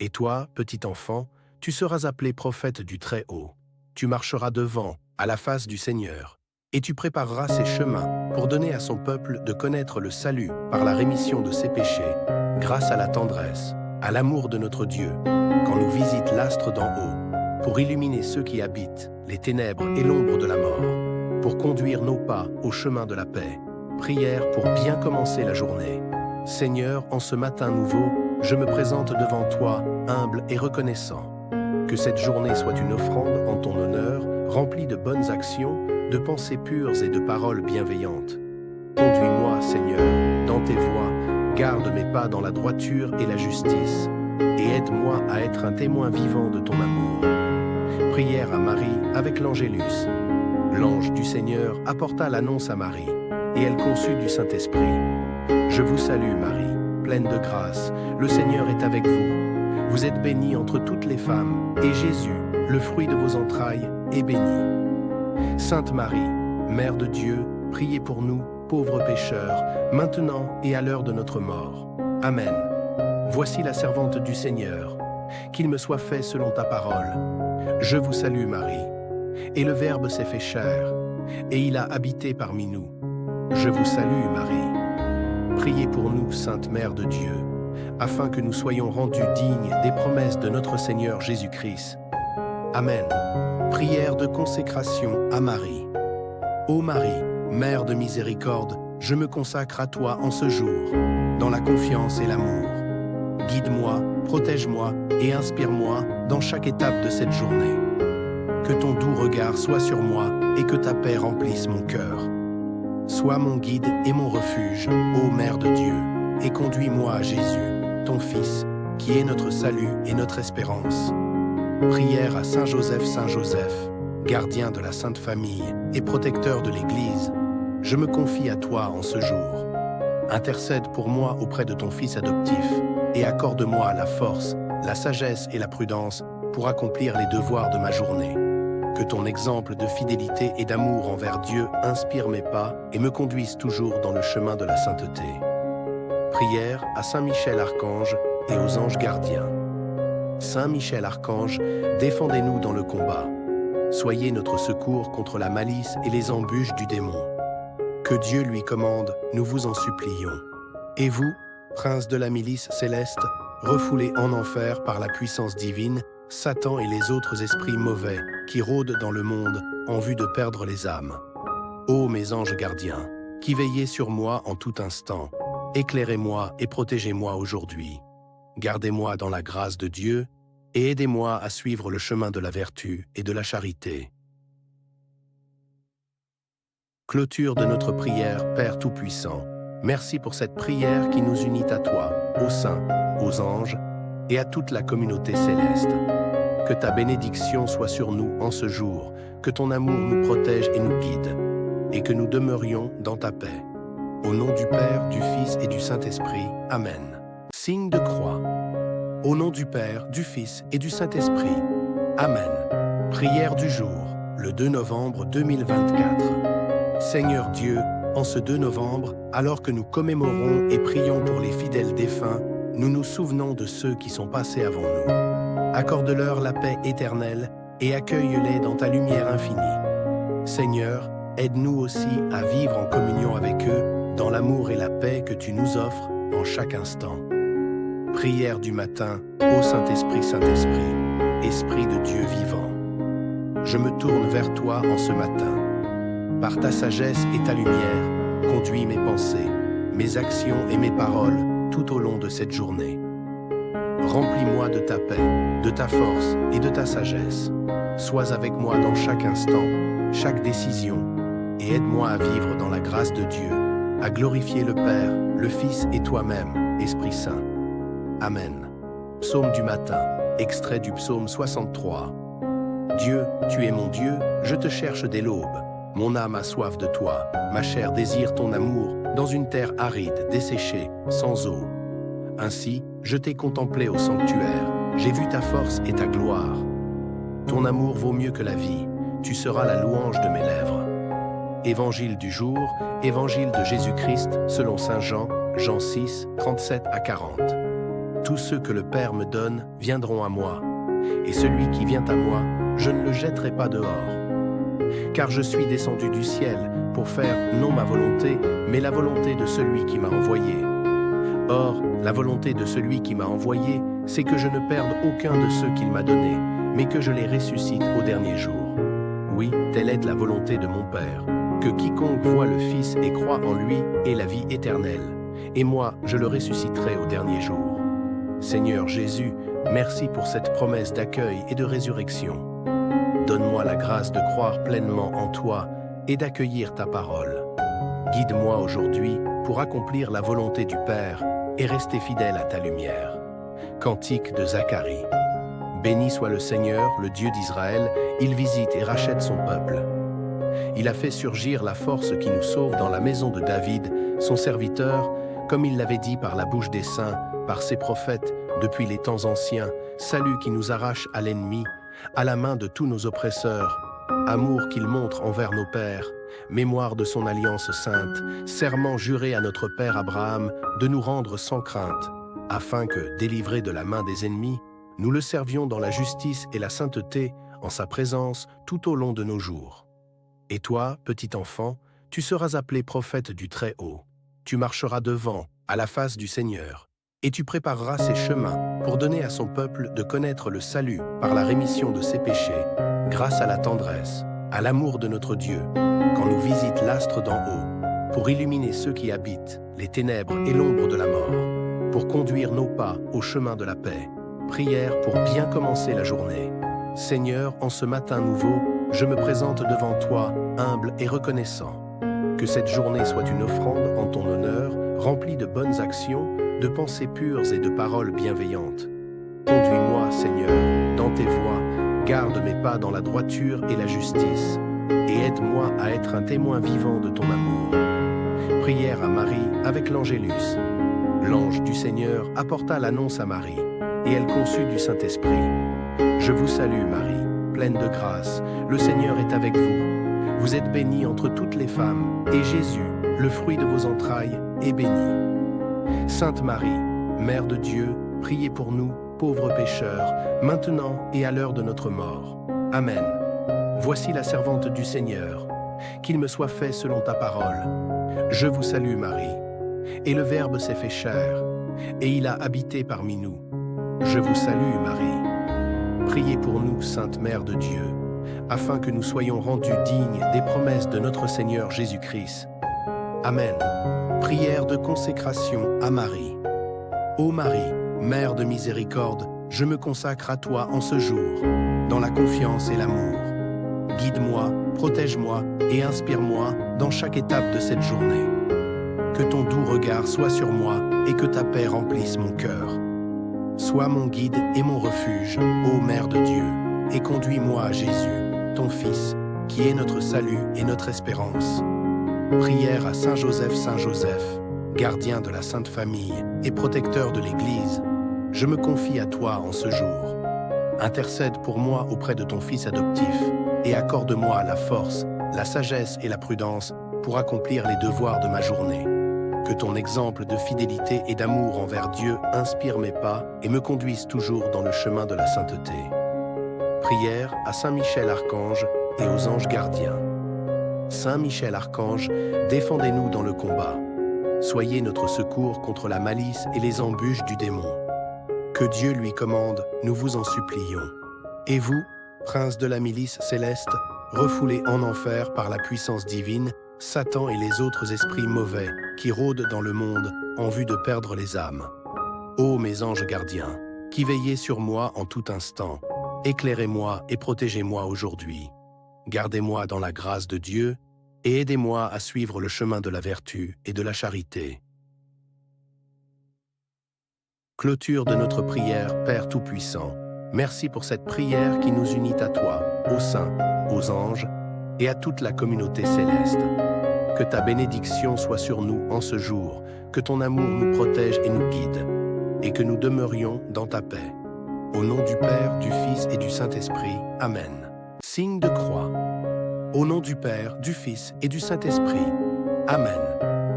Et toi, petit enfant, tu seras appelé prophète du Très-Haut. Tu marcheras devant, à la face du Seigneur, et tu prépareras ses chemins pour donner à son peuple de connaître le salut par la rémission de ses péchés, grâce à la tendresse, à l'amour de notre Dieu, quand nous visite l'astre d'en haut, pour illuminer ceux qui habitent les ténèbres et l'ombre de la mort, pour conduire nos pas au chemin de la paix. Prière pour bien commencer la journée. Seigneur, en ce matin nouveau, je me présente devant toi, humble et reconnaissant. Que cette journée soit une offrande en ton honneur, remplie de bonnes actions, de pensées pures et de paroles bienveillantes. Conduis-moi, Seigneur, dans tes voies, garde mes pas dans la droiture et la justice, et aide-moi à être un témoin vivant de ton amour. Prière à Marie avec l'Angélus. L'ange du Seigneur apporta l'annonce à Marie, et elle conçut du Saint-Esprit. Je vous salue, Marie, pleine de grâce, le Seigneur est avec vous. Vous êtes bénie entre toutes les femmes, et Jésus, le fruit de vos entrailles, est béni. Sainte Marie, Mère de Dieu, priez pour nous, pauvres pécheurs, maintenant et à l'heure de notre mort. Amen. Voici la servante du Seigneur. Qu'il me soit fait selon ta parole. Je vous salue, Marie. Et le Verbe s'est fait chair, et il a habité parmi nous. Je vous salue, Marie. Priez pour nous, Sainte Mère de Dieu, afin que nous soyons rendus dignes des promesses de notre Seigneur Jésus-Christ. Amen. Prière de consécration à Marie. Ô Marie, Mère de miséricorde, je me consacre à toi en ce jour, dans la confiance et l'amour. Guide-moi, protège-moi et inspire-moi dans chaque étape de cette journée. Que ton doux regard soit sur moi et que ta paix remplisse mon cœur. Sois mon guide et mon refuge, ô Mère de Dieu, et conduis-moi à Jésus, ton Fils, qui est notre salut et notre espérance. Prière à Saint Joseph, gardien de la Sainte Famille et protecteur de l'Église. Je me confie à toi en ce jour. Intercède pour moi auprès de ton Fils adoptif et accorde-moi la force, la sagesse et la prudence pour accomplir les devoirs de ma journée. Que ton exemple de fidélité et d'amour envers Dieu inspire mes pas et me conduise toujours dans le chemin de la sainteté. Prière à Saint Michel Archange et aux anges gardiens. Saint Michel Archange, défendez-nous dans le combat. Soyez notre secours contre la malice et les embûches du démon. Que Dieu lui commande, nous vous en supplions. Et vous, prince de la milice céleste, refoulés en enfer par la puissance divine, Satan et les autres esprits mauvais qui rôdent dans le monde en vue de perdre les âmes. Ô mes anges gardiens, qui veillez sur moi en tout instant, éclairez-moi et protégez-moi aujourd'hui. Gardez-moi dans la grâce de Dieu et aidez-moi à suivre le chemin de la vertu et de la charité. Clôture de notre prière, Père Tout-Puissant. Merci pour cette prière qui nous unit à toi, aux saints, aux anges et à toute la communauté céleste. Que ta bénédiction soit sur nous en ce jour, que ton amour nous protège et nous guide, et que nous demeurions dans ta paix. Au nom du Père, du Fils et du Saint-Esprit. Amen. Signe de croix. Au nom du Père, du Fils et du Saint-Esprit. Amen. Prière du jour, le 2 novembre 2024. Seigneur Dieu, en ce 2 novembre, alors que nous commémorons et prions pour les fidèles défunts, nous nous souvenons de ceux qui sont passés avant nous. Accorde-leur la paix éternelle et accueille-les dans ta lumière infinie. Seigneur, aide-nous aussi à vivre en communion avec eux, dans l'amour et la paix que tu nous offres en chaque instant. Prière du matin, ô Saint-Esprit, Saint-Esprit, Esprit de Dieu vivant. Je me tourne vers toi en ce matin. Par ta sagesse et ta lumière, conduis mes pensées, mes actions et mes paroles tout au long de cette journée. Remplis-moi de ta paix, de ta force et de ta sagesse. Sois avec moi dans chaque instant, chaque décision, et aide-moi à vivre dans la grâce de Dieu, à glorifier le Père, le Fils et toi-même, Esprit Saint. Amen. Psaume du matin, extrait du psaume 63. Dieu, tu es mon Dieu, je te cherche dès l'aube. Mon âme a soif de toi, ma chair désire ton amour, dans une terre aride, desséchée, sans eau. Ainsi, je t'ai contemplé au sanctuaire, j'ai vu ta force et ta gloire. Ton amour vaut mieux que la vie, tu seras la louange de mes lèvres. Évangile du jour, Évangile de Jésus-Christ, selon Saint Jean, Jean 6, 37 à 40. Tous ceux que le Père me donne viendront à moi, et celui qui vient à moi, je ne le jetterai pas dehors. Car je suis descendu du ciel pour faire non ma volonté, mais la volonté de celui qui m'a envoyé. Or, la volonté de celui qui m'a envoyé, c'est que je ne perde aucun de ceux qu'il m'a donnés, mais que je les ressuscite au dernier jour. Oui, telle est la volonté de mon Père, que quiconque voit le Fils et croit en lui ait la vie éternelle, et moi, je le ressusciterai au dernier jour. Seigneur Jésus, merci pour cette promesse d'accueil et de résurrection. Donne-moi la grâce de croire pleinement en toi et d'accueillir ta parole. Guide-moi aujourd'hui pour accomplir la volonté du Père et rester fidèle à ta lumière. Cantique de Zacharie. Béni soit le Seigneur, le Dieu d'Israël, il visite et rachète son peuple. Il a fait surgir la force qui nous sauve dans la maison de David, son serviteur, comme il l'avait dit par la bouche des saints, par ses prophètes, depuis les temps anciens, salut qui nous arrache à l'ennemi, à la main de tous nos oppresseurs, amour qu'il montre envers nos pères, mémoire de son alliance sainte, serment juré à notre père Abraham de nous rendre sans crainte, afin que, délivrés de la main des ennemis, nous le servions dans la justice et la sainteté, en sa présence, tout au long de nos jours. Et toi, petit enfant, tu seras appelé prophète du Très-Haut. Tu marcheras devant, à la face du Seigneur, et tu prépareras ses chemins pour donner à son peuple de connaître le salut par la rémission de ses péchés, grâce à la tendresse, à l'amour de notre Dieu, quand nous visite l'astre d'en haut, pour illuminer ceux qui habitent les ténèbres et l'ombre de la mort, pour conduire nos pas au chemin de la paix. Prière pour bien commencer la journée. Seigneur, en ce matin nouveau, je me présente devant toi, humble et reconnaissant. Que cette journée soit une offrande en ton honneur, remplie de bonnes actions, de pensées pures et de paroles bienveillantes. Conduis-moi, Seigneur, dans tes voies, garde mes pas dans la droiture et la justice, et aide-moi à être un témoin vivant de ton amour. Prière à Marie avec l'Angélus. L'ange du Seigneur apporta l'annonce à Marie, et elle conçut du Saint-Esprit. Je vous salue, Marie, pleine de grâce, le Seigneur est avec vous. Vous êtes bénie entre toutes les femmes, et Jésus, le fruit de vos entrailles, est béni. Sainte Marie, Mère de Dieu, priez pour nous, pauvres pécheurs, maintenant et à l'heure de notre mort. Amen. Voici la servante du Seigneur. Qu'il me soit fait selon ta parole. Je vous salue, Marie. Et le Verbe s'est fait chair, et il a habité parmi nous. Je vous salue, Marie. Priez pour nous, Sainte Mère de Dieu, afin que nous soyons rendus dignes des promesses de notre Seigneur Jésus-Christ. Amen. Prière de consécration à Marie. Ô Marie, Mère de miséricorde, je me consacre à toi en ce jour, dans la confiance et l'amour. Guide-moi, protège-moi et inspire-moi dans chaque étape de cette journée. Que ton doux regard soit sur moi et que ta paix remplisse mon cœur. Sois mon guide et mon refuge, ô Mère de Dieu, et conduis-moi à Jésus, ton Fils, qui est notre salut et notre espérance. Prière à Saint Joseph, gardien de la Sainte Famille et protecteur de l'Église. Je me confie à toi en ce jour. Intercède pour moi auprès de ton Fils adoptif et accorde-moi la force, la sagesse et la prudence pour accomplir les devoirs de ma journée. Que ton exemple de fidélité et d'amour envers Dieu inspire mes pas et me conduise toujours dans le chemin de la sainteté. Prière à Saint Michel Archange et aux anges gardiens. Saint Michel Archange, défendez-nous dans le combat. Soyez notre secours contre la malice et les embûches du démon. Que Dieu lui commande, nous vous en supplions. Et vous, prince de la milice céleste, refoulés en enfer par la puissance divine, Satan et les autres esprits mauvais qui rôdent dans le monde en vue de perdre les âmes. Ô mes anges gardiens, qui veillez sur moi en tout instant, éclairez-moi et protégez-moi aujourd'hui. Gardez-moi dans la grâce de Dieu et aidez-moi à suivre le chemin de la vertu et de la charité. Clôture de notre prière, Père Tout-Puissant. Merci pour cette prière qui nous unit à toi, aux saints, aux anges et à toute la communauté céleste. Que ta bénédiction soit sur nous en ce jour, que ton amour nous protège et nous guide, et que nous demeurions dans ta paix. Au nom du Père, du Fils et du Saint-Esprit. Amen. Signe de croix. Au nom du Père, du Fils et du Saint-Esprit. Amen.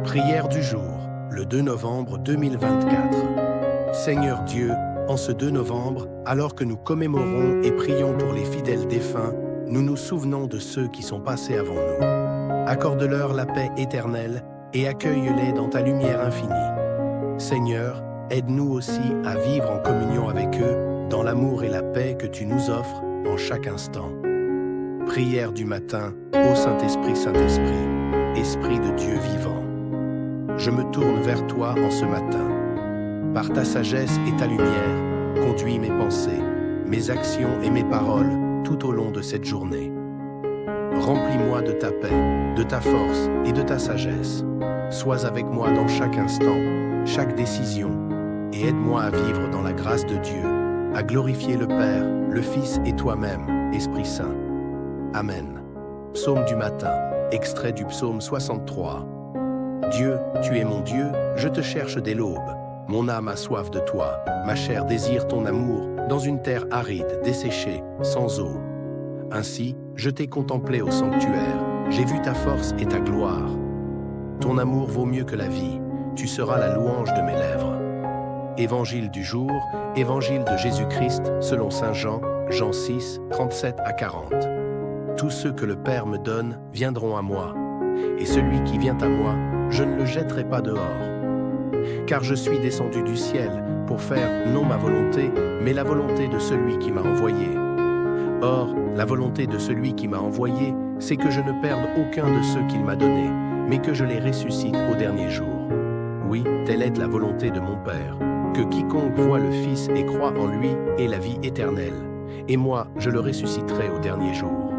Prière du jour, le 2 novembre 2024. Seigneur Dieu, en ce 2 novembre, alors que nous commémorons et prions pour les fidèles défunts, nous nous souvenons de ceux qui sont passés avant nous. Accorde-leur la paix éternelle et accueille-les dans ta lumière infinie. Seigneur, Aide-nous aussi à vivre en communion avec eux, dans l'amour et la paix que tu nous offres en chaque instant. Prière du matin, ô Saint-Esprit, Saint-Esprit, Esprit de Dieu vivant. Je me tourne vers toi en ce matin. Par ta sagesse et ta lumière, conduis mes pensées, mes actions et mes paroles tout au long de cette journée. Remplis-moi de ta paix, de ta force et de ta sagesse. Sois avec moi dans chaque instant, chaque décision, et aide-moi à vivre dans la grâce de Dieu, à glorifier le Père, le Fils et toi-même, Esprit Saint. Amen. Psaume du matin, extrait du psaume 63. Dieu, tu es mon Dieu, je te cherche dès l'aube. Mon âme a soif de toi, ma chair désire ton amour, dans une terre aride, desséchée, sans eau. Ainsi, je t'ai contemplé au sanctuaire, j'ai vu ta force et ta gloire. Ton amour vaut mieux que la vie, tu seras la louange de mes lèvres. Évangile du jour, Évangile de Jésus-Christ, selon saint Jean, Jean 6, 37 à 40. Tous ceux que le Père me donne viendront à moi, et celui qui vient à moi, je ne le jetterai pas dehors. Car je suis descendu du ciel pour faire non ma volonté, mais la volonté de celui qui m'a envoyé. Or, la volonté de celui qui m'a envoyé, c'est que je ne perde aucun de ceux qu'il m'a donnés, mais que je les ressuscite au dernier jour. Oui, telle est la volonté de mon Père, que quiconque voit le Fils et croit en lui ait la vie éternelle, et moi, je le ressusciterai au dernier jour.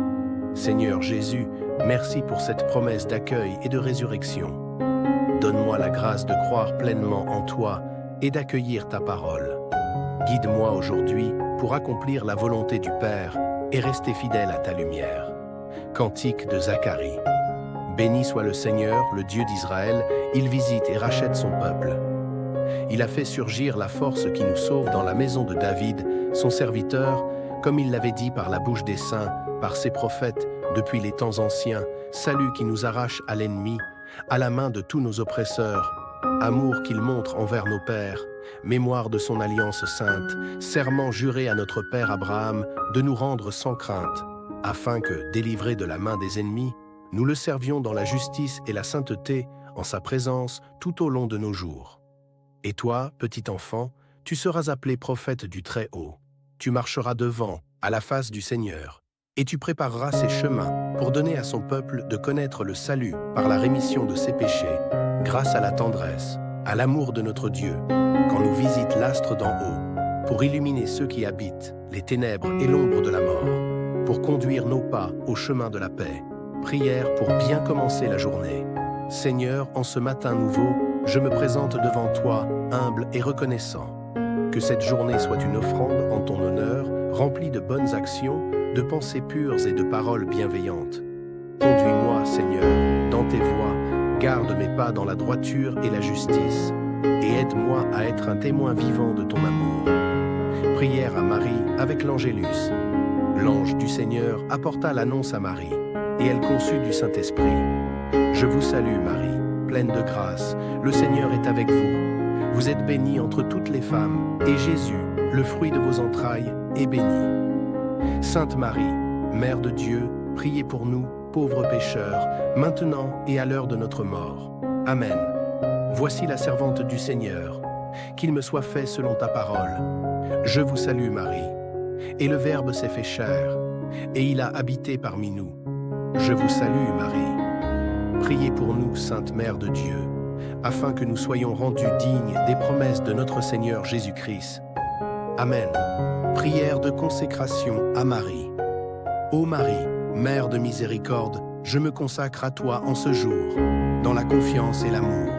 Seigneur Jésus, merci pour cette promesse d'accueil et de résurrection. Donne-moi la grâce de croire pleinement en toi et d'accueillir ta parole. Guide-moi aujourd'hui pour accomplir la volonté du Père et rester fidèle à ta lumière. Cantique de Zacharie. Béni soit le Seigneur, le Dieu d'Israël, il visite et rachète son peuple. Il a fait surgir la force qui nous sauve dans la maison de David, son serviteur, comme il l'avait dit par la bouche des saints, par ses prophètes, depuis les temps anciens, salut qui nous arrache à l'ennemi, à la main de tous nos oppresseurs, amour qu'il montre envers nos pères, mémoire de son alliance sainte, serment juré à notre père Abraham de nous rendre sans crainte, afin que, délivrés de la main des ennemis, nous le servions dans la justice et la sainteté, en sa présence, tout au long de nos jours. Et toi, petit enfant, tu seras appelé prophète du Très-Haut. Tu marcheras devant, à la face du Seigneur, et tu prépareras ses chemins pour donner à son peuple de connaître le salut par la rémission de ses péchés, grâce à la tendresse, à l'amour de notre Dieu, quand nous visite l'astre d'en haut, pour illuminer ceux qui habitent les ténèbres et l'ombre de la mort, pour conduire nos pas au chemin de la paix. Prière pour bien commencer la journée. Seigneur, en ce matin nouveau, je me présente devant toi, humble et reconnaissant. Que cette journée soit une offrande en ton honneur, remplie de bonnes actions, de pensées pures et de paroles bienveillantes. Conduis-moi, Seigneur, dans tes voies, garde mes pas dans la droiture et la justice, et aide-moi à être un témoin vivant de ton amour. Prière à Marie avec l'Angélus. L'ange du Seigneur apporta l'annonce à Marie, et elle conçut du Saint-Esprit. Je vous salue, Marie, pleine de grâce, le Seigneur est avec vous. Vous êtes bénie entre toutes les femmes, et Jésus, le fruit de vos entrailles, est béni. Sainte Marie, Mère de Dieu, priez pour nous, pauvres pécheurs, maintenant et à l'heure de notre mort. Amen. Voici la servante du Seigneur. Qu'il me soit fait selon ta parole. Je vous salue, Marie. Et le Verbe s'est fait chair, et il a habité parmi nous. Je vous salue, Marie. Priez pour nous, Sainte Mère de Dieu, afin que nous soyons rendus dignes des promesses de notre Seigneur Jésus-Christ. Amen. Prière de consécration à Marie. Ô Marie, Mère de miséricorde, je me consacre à toi en ce jour, dans la confiance et l'amour.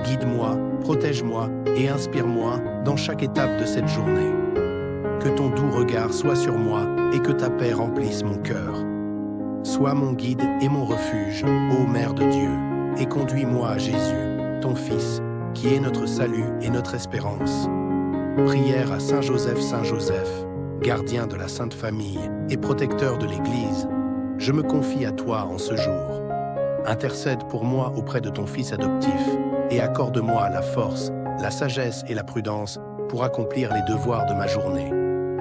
Guide-moi, protège-moi et inspire-moi dans chaque étape de cette journée. Que ton doux regard soit sur moi et que ta paix remplisse mon cœur. Sois mon guide et mon refuge, ô Mère de Dieu, et conduis-moi à Jésus, ton Fils, qui est notre salut et notre espérance. Prière à Saint Joseph, gardien de la Sainte Famille et protecteur de l'Église. Je me confie à toi en ce jour. Intercède pour moi auprès de ton Fils adoptif et accorde-moi la force, la sagesse et la prudence pour accomplir les devoirs de ma journée.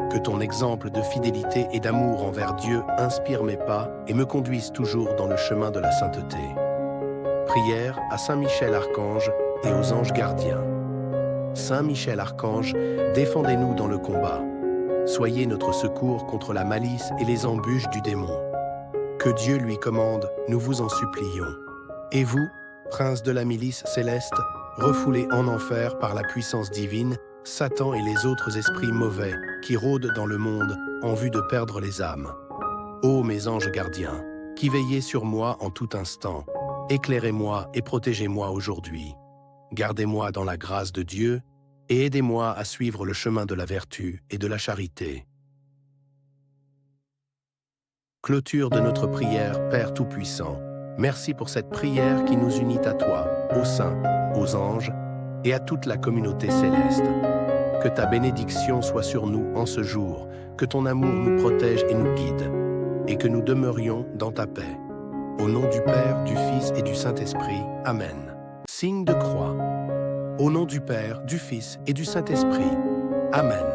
Que ton exemple de fidélité et d'amour envers Dieu inspire mes pas et me conduise toujours dans le chemin de la sainteté. Prière à Saint Michel Archange et aux anges gardiens. Saint Michel Archange, défendez-nous dans le combat. Soyez notre secours contre la malice et les embûches du démon. Que Dieu lui commande, nous vous en supplions. Et vous, prince de la milice céleste, refoulés en enfer par la puissance divine, Satan et les autres esprits mauvais qui rôdent dans le monde en vue de perdre les âmes. Ô mes anges gardiens, qui veillez sur moi en tout instant, éclairez-moi et protégez-moi aujourd'hui. Gardez-moi dans la grâce de Dieu et aidez-moi à suivre le chemin de la vertu et de la charité. Clôture de notre prière, Père Tout-Puissant. Merci pour cette prière qui nous unit à toi, aux saints, aux anges et à toute la communauté céleste. Que ta bénédiction soit sur nous en ce jour, que ton amour nous protège et nous guide, et que nous demeurions dans ta paix. Au nom du Père, du Fils et du Saint-Esprit. Amen. Signe de croix. Au nom du Père, du Fils et du Saint-Esprit. Amen.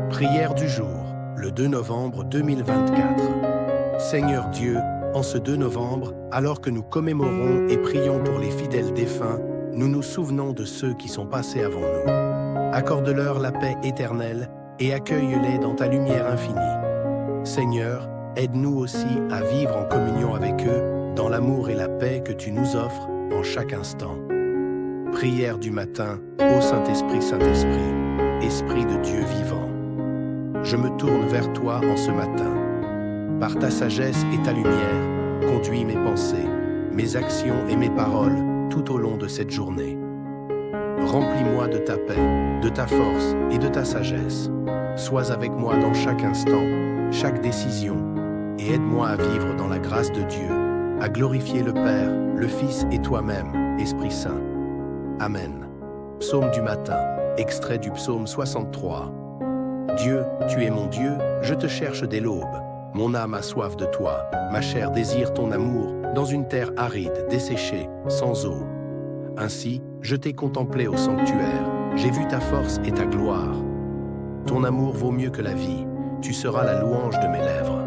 Prière du jour, le 2 novembre 2024. Seigneur Dieu, en ce 2 novembre, alors que nous commémorons et prions pour les fidèles défunts, nous nous souvenons de ceux qui sont passés avant nous. Accorde-leur la paix éternelle et accueille-les dans ta lumière infinie. Seigneur, aide-nous aussi à vivre en communion avec eux, dans l'amour et la paix que tu nous offres en chaque instant. Prière du matin, ô Saint-Esprit, Saint-Esprit, Esprit de Dieu vivant. Je me tourne vers toi en ce matin. Par ta sagesse et ta lumière, conduis mes pensées, mes actions et mes paroles tout au long de cette journée. Remplis-moi de ta paix, de ta force et de ta sagesse. Sois avec moi dans chaque instant, chaque décision, et aide-moi à vivre dans la grâce de Dieu, à glorifier le Père, le Fils et toi-même, Esprit Saint. Amen. Psaume du matin, extrait du psaume 63. Dieu, tu es mon Dieu, je te cherche dès l'aube. Mon âme a soif de toi, ma chair désire ton amour, dans une terre aride, desséchée, sans eau. Ainsi, je t'ai contemplé au sanctuaire, j'ai vu ta force et ta gloire. Ton amour vaut mieux que la vie, tu seras la louange de mes lèvres.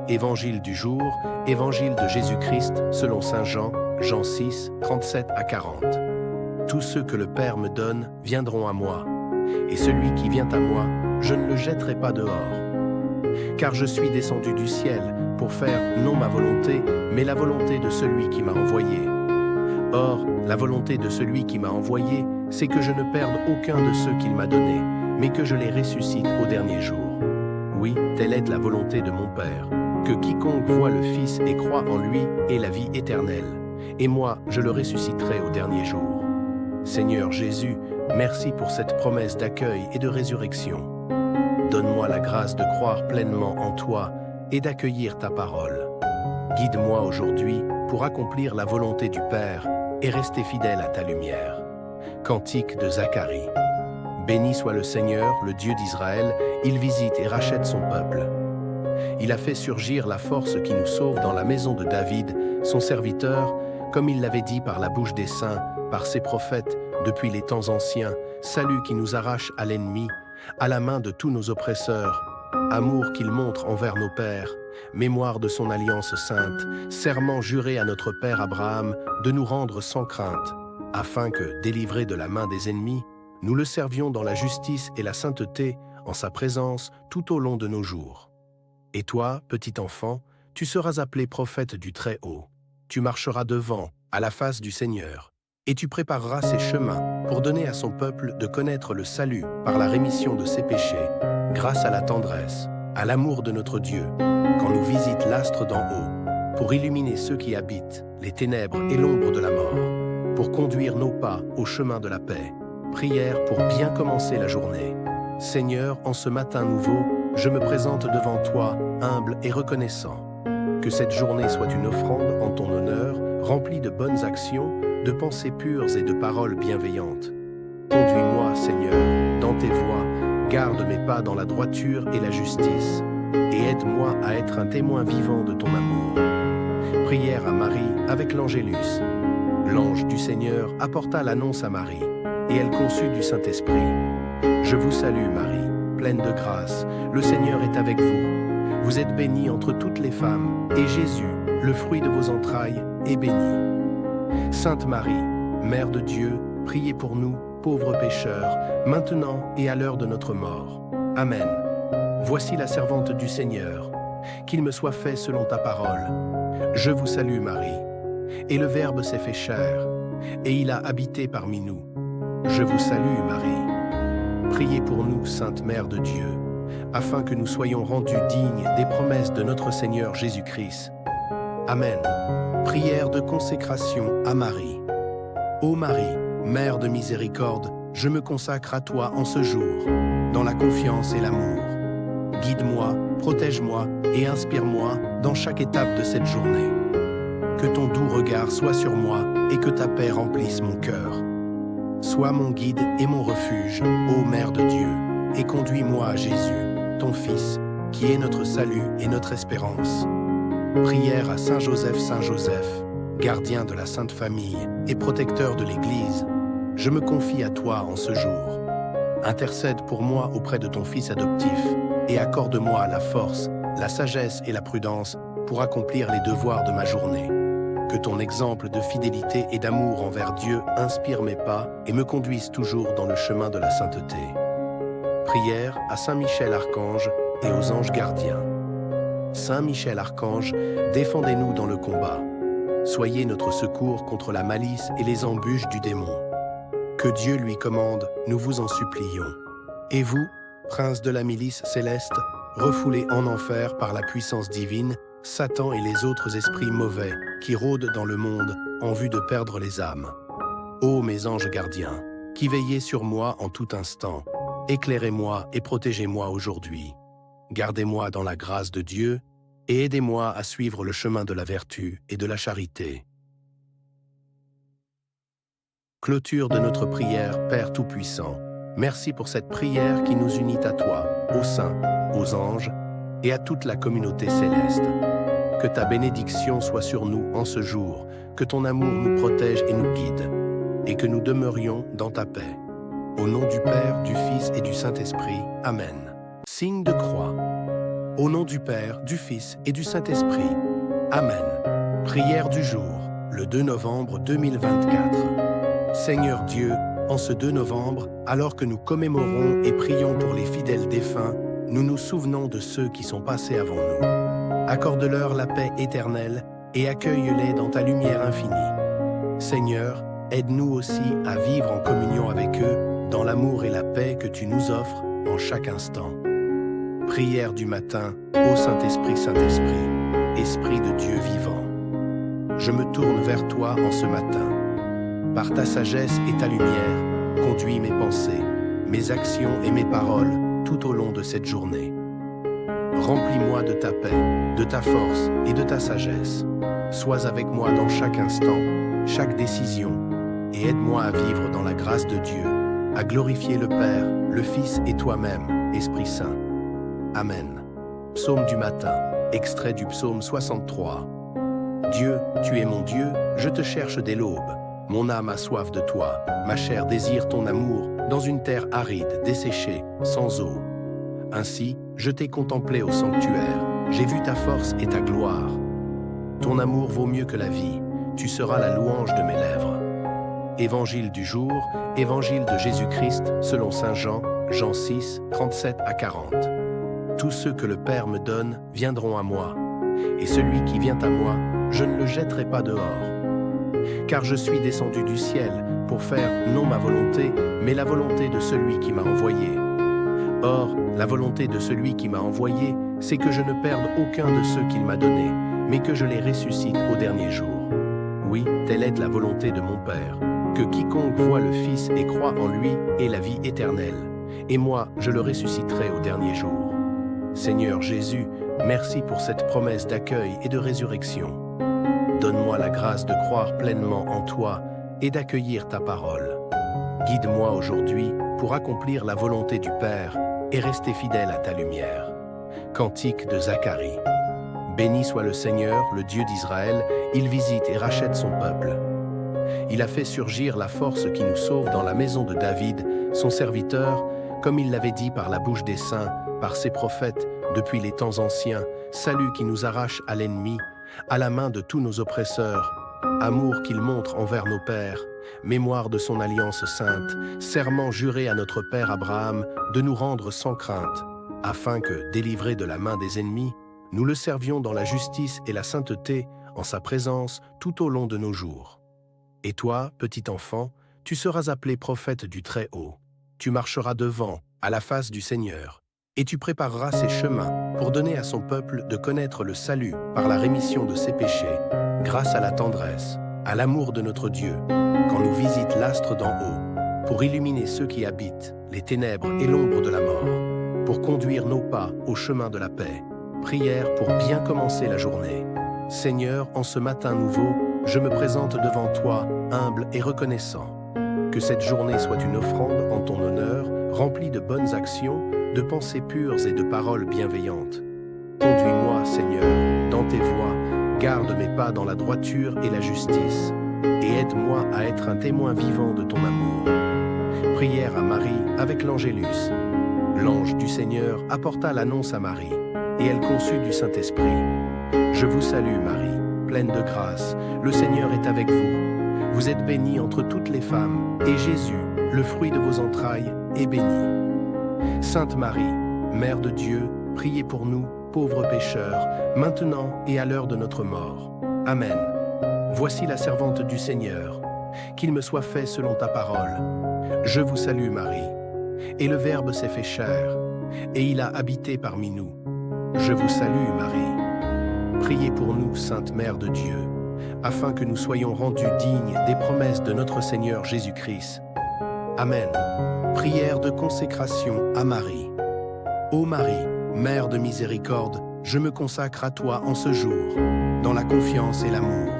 Évangile du jour, Évangile de Jésus-Christ, selon Saint Jean, Jean 6, 37 à 40. Tous ceux que le Père me donne viendront à moi, et celui qui vient à moi, je ne le jetterai pas dehors. Car je suis descendu du ciel pour faire non ma volonté, mais la volonté de celui qui m'a envoyé. Or, la volonté de celui qui m'a envoyé, c'est que je ne perde aucun de ceux qu'il m'a donnés, mais que je les ressuscite au dernier jour. Oui, telle est la volonté de mon Père, que quiconque voit le Fils et croit en lui ait la vie éternelle, et moi, je le ressusciterai au dernier jour. Seigneur Jésus, merci pour cette promesse d'accueil et de résurrection. Donne-moi la grâce de croire pleinement en toi et d'accueillir ta parole. Guide-moi aujourd'hui pour accomplir la volonté du Père et rester fidèle à ta lumière. Cantique de Zacharie. Béni soit le Seigneur, le Dieu d'Israël, il visite et rachète son peuple. Il a fait surgir la force qui nous sauve dans la maison de David, son serviteur, comme il l'avait dit par la bouche des saints, par ses prophètes, depuis les temps anciens, salut qui nous arrache à l'ennemi, à la main de tous nos oppresseurs, amour qu'il montre envers nos pères, mémoire de son alliance sainte, serment juré à notre père Abraham de nous rendre sans crainte, afin que, délivrés de la main des ennemis, nous le servions dans la justice et la sainteté, en sa présence, tout au long de nos jours. Et toi, petit enfant, tu seras appelé prophète du Très-Haut. Tu marcheras devant, à la face du Seigneur, et tu prépareras ses chemins pour donner à son peuple de connaître le salut par la rémission de ses péchés, grâce à la tendresse, à l'amour de notre Dieu, quand nous visite l'astre d'en haut, pour illuminer ceux qui habitent les ténèbres et l'ombre de la mort, pour conduire nos pas au chemin de la paix. Prière pour bien commencer la journée. Seigneur, en ce matin nouveau, je me présente devant toi, humble et reconnaissant. Que cette journée soit une offrande en ton honneur, remplie de bonnes actions, de pensées pures et de paroles bienveillantes. Conduis-moi, Seigneur, dans tes voies, garde mes pas dans la droiture et la justice, et aide-moi à être un témoin vivant de ton amour. Prière à Marie avec l'Angélus. L'ange du Seigneur apporta l'annonce à Marie, et elle conçut du Saint-Esprit. Je vous salue, Marie, pleine de grâce, le Seigneur est avec vous. Vous êtes bénie entre toutes les femmes, et Jésus, le fruit de vos entrailles, est béni. Sainte Marie, Mère de Dieu, priez pour nous, pauvres pécheurs, maintenant et à l'heure de notre mort. Amen. Voici la servante du Seigneur. Qu'il me soit fait selon ta parole. Je vous salue, Marie. Et le Verbe s'est fait chair, et il a habité parmi nous. Je vous salue, Marie. Priez pour nous, Sainte Mère de Dieu, afin que nous soyons rendus dignes des promesses de notre Seigneur Jésus-Christ. Amen. Prière de consécration à Marie. Ô Marie, Mère de miséricorde, je me consacre à toi en ce jour, dans la confiance et l'amour. Guide-moi, protège-moi et inspire-moi dans chaque étape de cette journée. Que ton doux regard soit sur moi et que ta paix remplisse mon cœur. Sois mon guide et mon refuge, ô Mère de Dieu, et conduis-moi à Jésus, ton Fils, qui est notre salut et notre espérance. Prière à Saint Joseph, gardien de la Sainte Famille et protecteur de l'Église. Je me confie à toi en ce jour. Intercède pour moi auprès de ton Fils adoptif et accorde-moi la force, la sagesse et la prudence pour accomplir les devoirs de ma journée. Que ton exemple de fidélité et d'amour envers Dieu inspire mes pas et me conduise toujours dans le chemin de la sainteté. Prière à Saint Michel Archange et aux anges gardiens. Saint Michel Archange, défendez-nous dans le combat. Soyez notre secours contre la malice et les embûches du démon. Que Dieu lui commande, nous vous en supplions. Et vous, prince de la milice céleste, refoulés en enfer par la puissance divine, Satan et les autres esprits mauvais qui rôdent dans le monde en vue de perdre les âmes. Ô mes anges gardiens, qui veillez sur moi en tout instant, éclairez-moi et protégez-moi aujourd'hui. Gardez-moi dans la grâce de Dieu et aidez-moi à suivre le chemin de la vertu et de la charité. Clôture de notre prière, Père Tout-Puissant. Merci pour cette prière qui nous unit à toi, aux saints, aux anges et à toute la communauté céleste. Que ta bénédiction soit sur nous en ce jour, que ton amour nous protège et nous guide, et que nous demeurions dans ta paix. Au nom du Père, du Fils et du Saint-Esprit. Amen. Signe de croix. Au nom du Père, du Fils et du Saint-Esprit. Amen. Prière du jour, le 2 novembre 2024. Seigneur Dieu, en ce 2 novembre, alors que nous commémorons et prions pour les fidèles défunts, nous nous souvenons de ceux qui sont passés avant nous. Accorde-leur la paix éternelle et accueille-les dans ta lumière infinie. Seigneur, aide-nous aussi à vivre en communion avec eux, dans l'amour et la paix que tu nous offres en chaque instant. Prière du matin, ô Saint-Esprit, Saint-Esprit, Esprit de Dieu vivant. Je me tourne vers toi en ce matin. Par ta sagesse et ta lumière, conduis mes pensées, mes actions et mes paroles tout au long de cette journée. Remplis-moi de ta paix, de ta force et de ta sagesse. Sois avec moi dans chaque instant, chaque décision, et aide-moi à vivre dans la grâce de Dieu, à glorifier le Père, le Fils et toi-même, Esprit Saint. Amen. Psaume du matin, extrait du psaume 63. Dieu, tu es mon Dieu, je te cherche dès l'aube. Mon âme a soif de toi, ma chair désire ton amour, dans une terre aride, desséchée, sans eau. Ainsi, je t'ai contemplé au sanctuaire, j'ai vu ta force et ta gloire. Ton amour vaut mieux que la vie, tu seras la louange de mes lèvres. Évangile du jour, Évangile de Jésus-Christ, selon Saint Jean, Jean 6, 37 à 40. Tous ceux que le Père me donne viendront à moi, et celui qui vient à moi, je ne le jetterai pas dehors. Car je suis descendu du ciel pour faire non ma volonté, mais la volonté de celui qui m'a envoyé. Or, la volonté de celui qui m'a envoyé, c'est que je ne perde aucun de ceux qu'il m'a donnés, mais que je les ressuscite au dernier jour. Oui, telle est la volonté de mon Père, que quiconque voit le Fils et croit en lui ait la vie éternelle, et moi, je le ressusciterai au dernier jour. Seigneur Jésus, merci pour cette promesse d'accueil et de résurrection. Donne-moi la grâce de croire pleinement en toi et d'accueillir ta parole. Guide-moi aujourd'hui pour accomplir la volonté du Père et rester fidèle à ta lumière. Cantique de Zacharie. Béni soit le Seigneur, le Dieu d'Israël, il visite et rachète son peuple. Il a fait surgir la force qui nous sauve dans la maison de David, son serviteur, comme il l'avait dit par la bouche des saints, par ses prophètes, depuis les temps anciens, salut qui nous arrache à l'ennemi, à la main de tous nos oppresseurs, amour qu'il montre envers nos pères, mémoire de son alliance sainte, serment juré à notre père Abraham de nous rendre sans crainte, afin que, délivrés de la main des ennemis, nous le servions dans la justice et la sainteté en sa présence tout au long de nos jours. Et toi, petit enfant, tu seras appelé prophète du Très-Haut. Tu marcheras devant, à la face du Seigneur, et tu prépareras ses chemins pour donner à son peuple de connaître le salut par la rémission de ses péchés, grâce à la tendresse, à l'amour de notre Dieu, quand nous visite l'astre d'en haut, pour illuminer ceux qui habitent les ténèbres et l'ombre de la mort, pour conduire nos pas au chemin de la paix. Prière pour bien commencer la journée. Seigneur, en ce matin nouveau, je me présente devant toi, humble et reconnaissant. Que cette journée soit une offrande en ton honneur, remplie de bonnes actions, de pensées pures et de paroles bienveillantes. Conduis-moi, Seigneur, dans tes voies, garde mes pas dans la droiture et la justice, et aide-moi à être un témoin vivant de ton amour. Prière à Marie avec l'Angélus. L'ange du Seigneur apporta l'annonce à Marie, et elle conçut du Saint-Esprit. Je vous salue, Marie, pleine de grâce, le Seigneur est avec vous. Vous êtes bénie entre toutes les femmes, et Jésus, le fruit de vos entrailles, est béni. Sainte Marie, Mère de Dieu, priez pour nous, pauvres pécheurs, maintenant et à l'heure de notre mort. Amen. Voici la servante du Seigneur. Qu'il me soit fait selon ta parole. Je vous salue, Marie. Et le Verbe s'est fait chair, et il a habité parmi nous. Je vous salue, Marie. Priez pour nous, Sainte Mère de Dieu, afin que nous soyons rendus dignes des promesses de notre Seigneur Jésus-Christ. Amen. Prière de consécration à Marie. Ô Marie, Mère de miséricorde, je me consacre à toi en ce jour, dans la confiance et l'amour.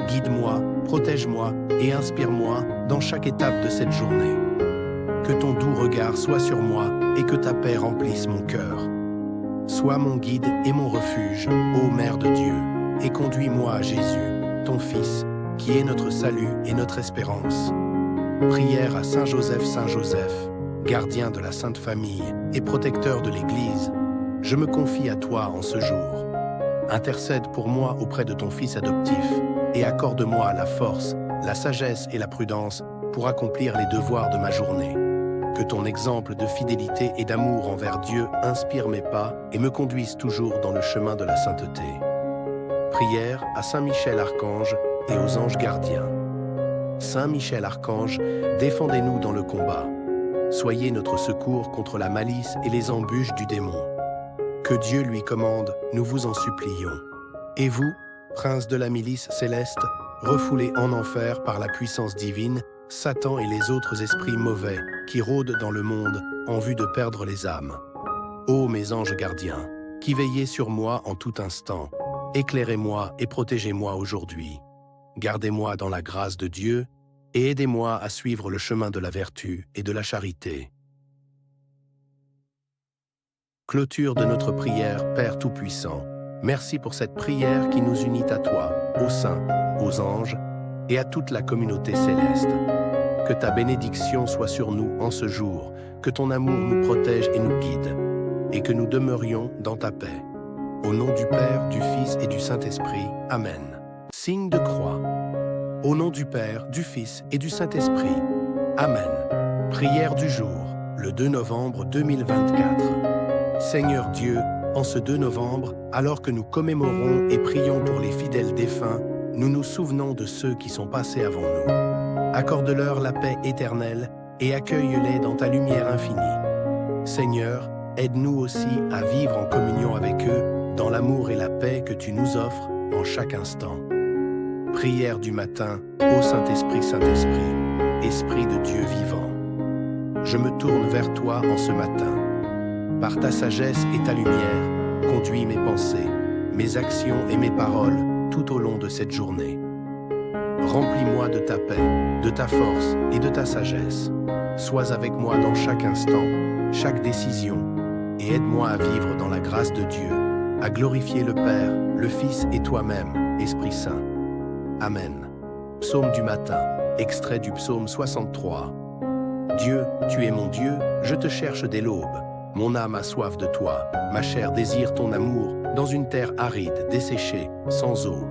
Guide-moi, protège-moi et inspire-moi dans chaque étape de cette journée. Que ton doux regard soit sur moi et que ta paix remplisse mon cœur. Sois mon guide et mon refuge, ô Mère de Dieu, et conduis-moi à Jésus, ton Fils, qui est notre salut et notre espérance. Prière à Saint Joseph, gardien de la Sainte Famille et protecteur de l'Église, je me confie à toi en ce jour. Intercède pour moi auprès de ton Fils adoptif et accorde-moi la force, la sagesse et la prudence pour accomplir les devoirs de ma journée. Que ton exemple de fidélité et d'amour envers Dieu inspire mes pas et me conduise toujours dans le chemin de la sainteté. Prière à Saint Michel Archange et aux anges gardiens. Saint Michel Archange, défendez-nous dans le combat. Soyez notre secours contre la malice et les embûches du démon. Que Dieu lui commande, nous vous en supplions. Et vous, prince de la milice céleste, refoulés en enfer par la puissance divine, Satan et les autres esprits mauvais qui rôdent dans le monde en vue de perdre les âmes. Ô mes anges gardiens, qui veillez sur moi en tout instant, éclairez-moi et protégez-moi aujourd'hui. Gardez-moi dans la grâce de Dieu et aidez-moi à suivre le chemin de la vertu et de la charité. Clôture de notre prière, Père Tout-Puissant. Merci pour cette prière qui nous unit à toi, aux saints, aux anges et à toute la communauté céleste. Que ta bénédiction soit sur nous en ce jour, que ton amour nous protège et nous guide, et que nous demeurions dans ta paix. Au nom du Père, du Fils et du Saint-Esprit. Amen. Signe de croix. Au nom du Père, du Fils et du Saint-Esprit. Amen. Prière du jour, le 2 novembre 2024. Seigneur Dieu, en ce 2 novembre, alors que nous commémorons et prions pour les fidèles défunts, nous nous souvenons de ceux qui sont passés avant nous. Accorde-leur la paix éternelle et accueille-les dans ta lumière infinie. Seigneur, aide-nous aussi à vivre en communion avec eux, dans l'amour et la paix que tu nous offres en chaque instant. Prière du matin, ô Saint-Esprit, Saint-Esprit, Esprit de Dieu vivant. Je me tourne vers toi en ce matin. Par ta sagesse et ta lumière, conduis mes pensées, mes actions et mes paroles tout au long de cette journée. Remplis-moi de ta paix, de ta force et de ta sagesse. Sois avec moi dans chaque instant, chaque décision, et aide-moi à vivre dans la grâce de Dieu, à glorifier le Père, le Fils et toi-même, Esprit Saint. Amen. Psaume du matin, extrait du psaume 63. Dieu, tu es mon Dieu, je te cherche dès l'aube. Mon âme a soif de toi, ma chair désire ton amour, dans une terre aride, desséchée, sans eau.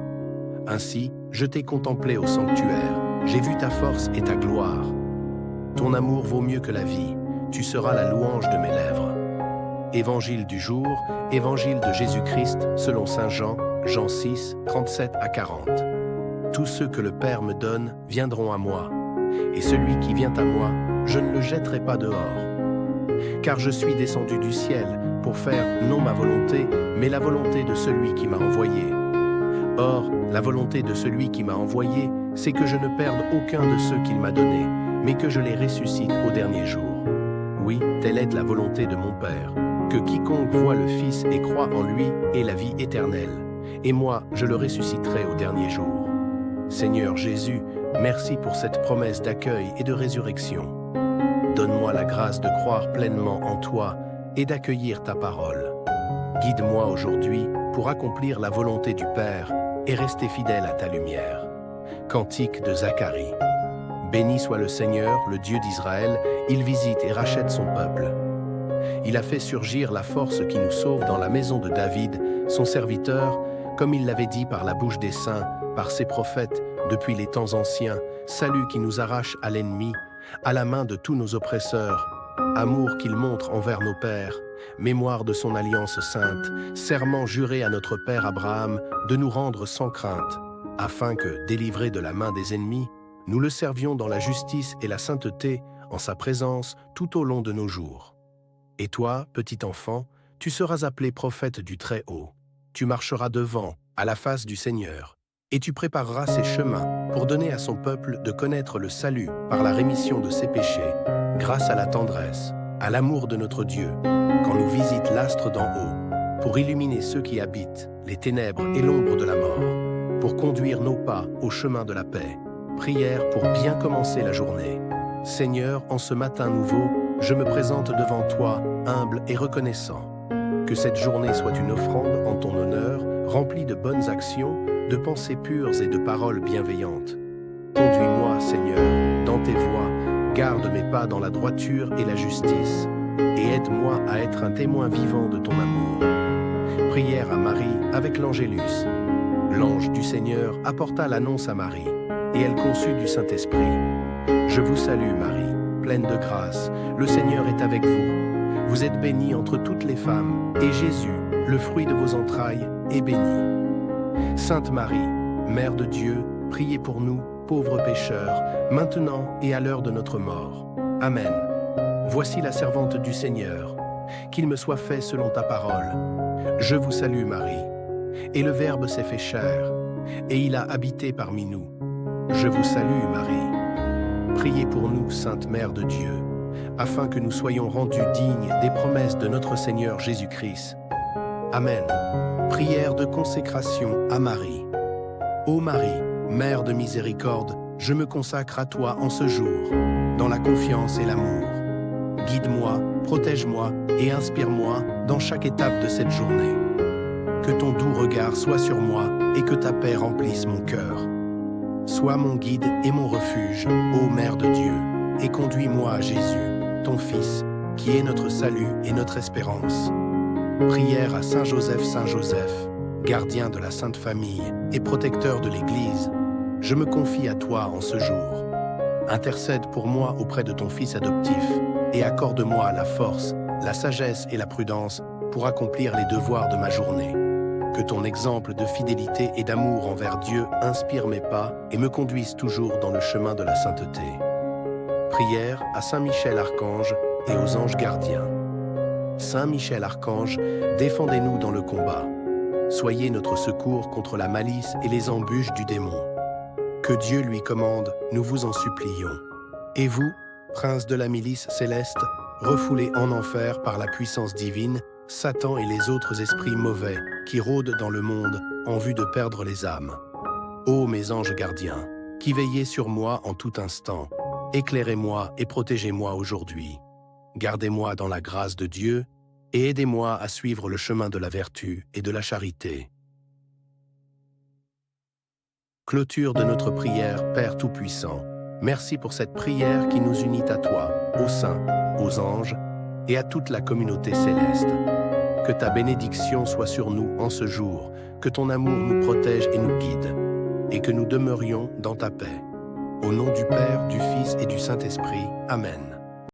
Ainsi, je t'ai contemplé au sanctuaire, j'ai vu ta force et ta gloire. Ton amour vaut mieux que la vie, tu seras la louange de mes lèvres. Évangile du jour, Évangile de Jésus-Christ selon saint Jean, Jean 6, 37 à 40. Tous ceux que le Père me donne viendront à moi, et celui qui vient à moi, je ne le jetterai pas dehors. Car je suis descendu du ciel pour faire non ma volonté, mais la volonté de celui qui m'a envoyé. Or, la volonté de celui qui m'a envoyé, c'est que je ne perde aucun de ceux qu'il m'a donnés, mais que je les ressuscite au dernier jour. Oui, telle est la volonté de mon Père, que quiconque voit le Fils et croit en lui ait la vie éternelle, et moi, je le ressusciterai au dernier jour. Seigneur Jésus, merci pour cette promesse d'accueil et de résurrection. Donne-moi la grâce de croire pleinement en toi et d'accueillir ta parole. Guide-moi aujourd'hui pour accomplir la volonté du Père et rester fidèle à ta lumière. Cantique de Zacharie. Béni soit le Seigneur, le Dieu d'Israël, il visite et rachète son peuple. Il a fait surgir la force qui nous sauve dans la maison de David, son serviteur, comme il l'avait dit par la bouche des saints, par ses prophètes, depuis les temps anciens, salut qui nous arrache à l'ennemi, à la main de tous nos oppresseurs, amour qu'il montre envers nos pères, mémoire de son alliance sainte, serment juré à notre père Abraham de nous rendre sans crainte, afin que, délivrés de la main des ennemis, nous le servions dans la justice et la sainteté, en sa présence, tout au long de nos jours. Et toi, petit enfant, tu seras appelé prophète du Très-Haut. Tu marcheras devant, à la face du Seigneur, et tu prépareras ses chemins pour donner à son peuple de connaître le salut par la rémission de ses péchés, grâce à la tendresse, à l'amour de notre Dieu, quand nous visite l'astre d'en haut, pour illuminer ceux qui habitent les ténèbres et l'ombre de la mort, pour conduire nos pas au chemin de la paix. Prière pour bien commencer la journée. Seigneur, en ce matin nouveau, je me présente devant toi, humble et reconnaissant. Que cette journée soit une offrande en ton honneur, remplie de bonnes actions, de pensées pures et de paroles bienveillantes. Conduis-moi, Seigneur, dans tes voies, garde mes pas dans la droiture et la justice, et aide-moi à être un témoin vivant de ton amour. Prière à Marie avec l'Angélus. L'ange du Seigneur apporta l'annonce à Marie, et elle conçut du Saint-Esprit. Je vous salue, Marie, pleine de grâce, le Seigneur est avec vous. Vous êtes bénie entre toutes les femmes, et Jésus, le fruit de vos entrailles, est béni. Sainte Marie, Mère de Dieu, priez pour nous, pauvres pécheurs, maintenant et à l'heure de notre mort. Amen. Voici la servante du Seigneur. Qu'il me soit fait selon ta parole. Je vous salue, Marie. Et le Verbe s'est fait chair, et il a habité parmi nous. Je vous salue, Marie. Priez pour nous, Sainte Mère de Dieu, afin que nous soyons rendus dignes des promesses de notre Seigneur Jésus-Christ. Amen. Prière de consécration à Marie. Ô Marie, Mère de miséricorde, je me consacre à toi en ce jour, dans la confiance et l'amour. Guide-moi, protège-moi et inspire-moi dans chaque étape de cette journée. Que ton doux regard soit sur moi et que ta paix remplisse mon cœur. Sois mon guide et mon refuge, ô Mère de Dieu, et conduis-moi à Jésus, ton Fils, qui est notre salut et notre espérance. Prière à Saint Joseph, gardien de la Sainte Famille et protecteur de l'Église, je me confie à toi en ce jour. Intercède pour moi auprès de ton Fils adoptif et accorde-moi la force, la sagesse et la prudence pour accomplir les devoirs de ma journée. Que ton exemple de fidélité et d'amour envers Dieu inspire mes pas et me conduise toujours dans le chemin de la sainteté. Prière à Saint Michel Archange et aux anges gardiens. Saint Michel Archange, défendez-nous dans le combat. Soyez notre secours contre la malice et les embûches du démon. Que Dieu lui commande, nous vous en supplions. Et vous, prince de la milice céleste, refoulés en enfer par la puissance divine, Satan et les autres esprits mauvais qui rôdent dans le monde en vue de perdre les âmes. Ô mes anges gardiens, qui veillez sur moi en tout instant, éclairez-moi et protégez-moi aujourd'hui. Gardez-moi dans la grâce de Dieu et aidez-moi à suivre le chemin de la vertu et de la charité. Clôture de notre prière, Père Tout-Puissant. Merci pour cette prière qui nous unit à toi, aux saints, aux anges et à toute la communauté céleste. Que ta bénédiction soit sur nous en ce jour, que ton amour nous protège et nous guide, et que nous demeurions dans ta paix. Au nom du Père, du Fils et du Saint-Esprit. Amen.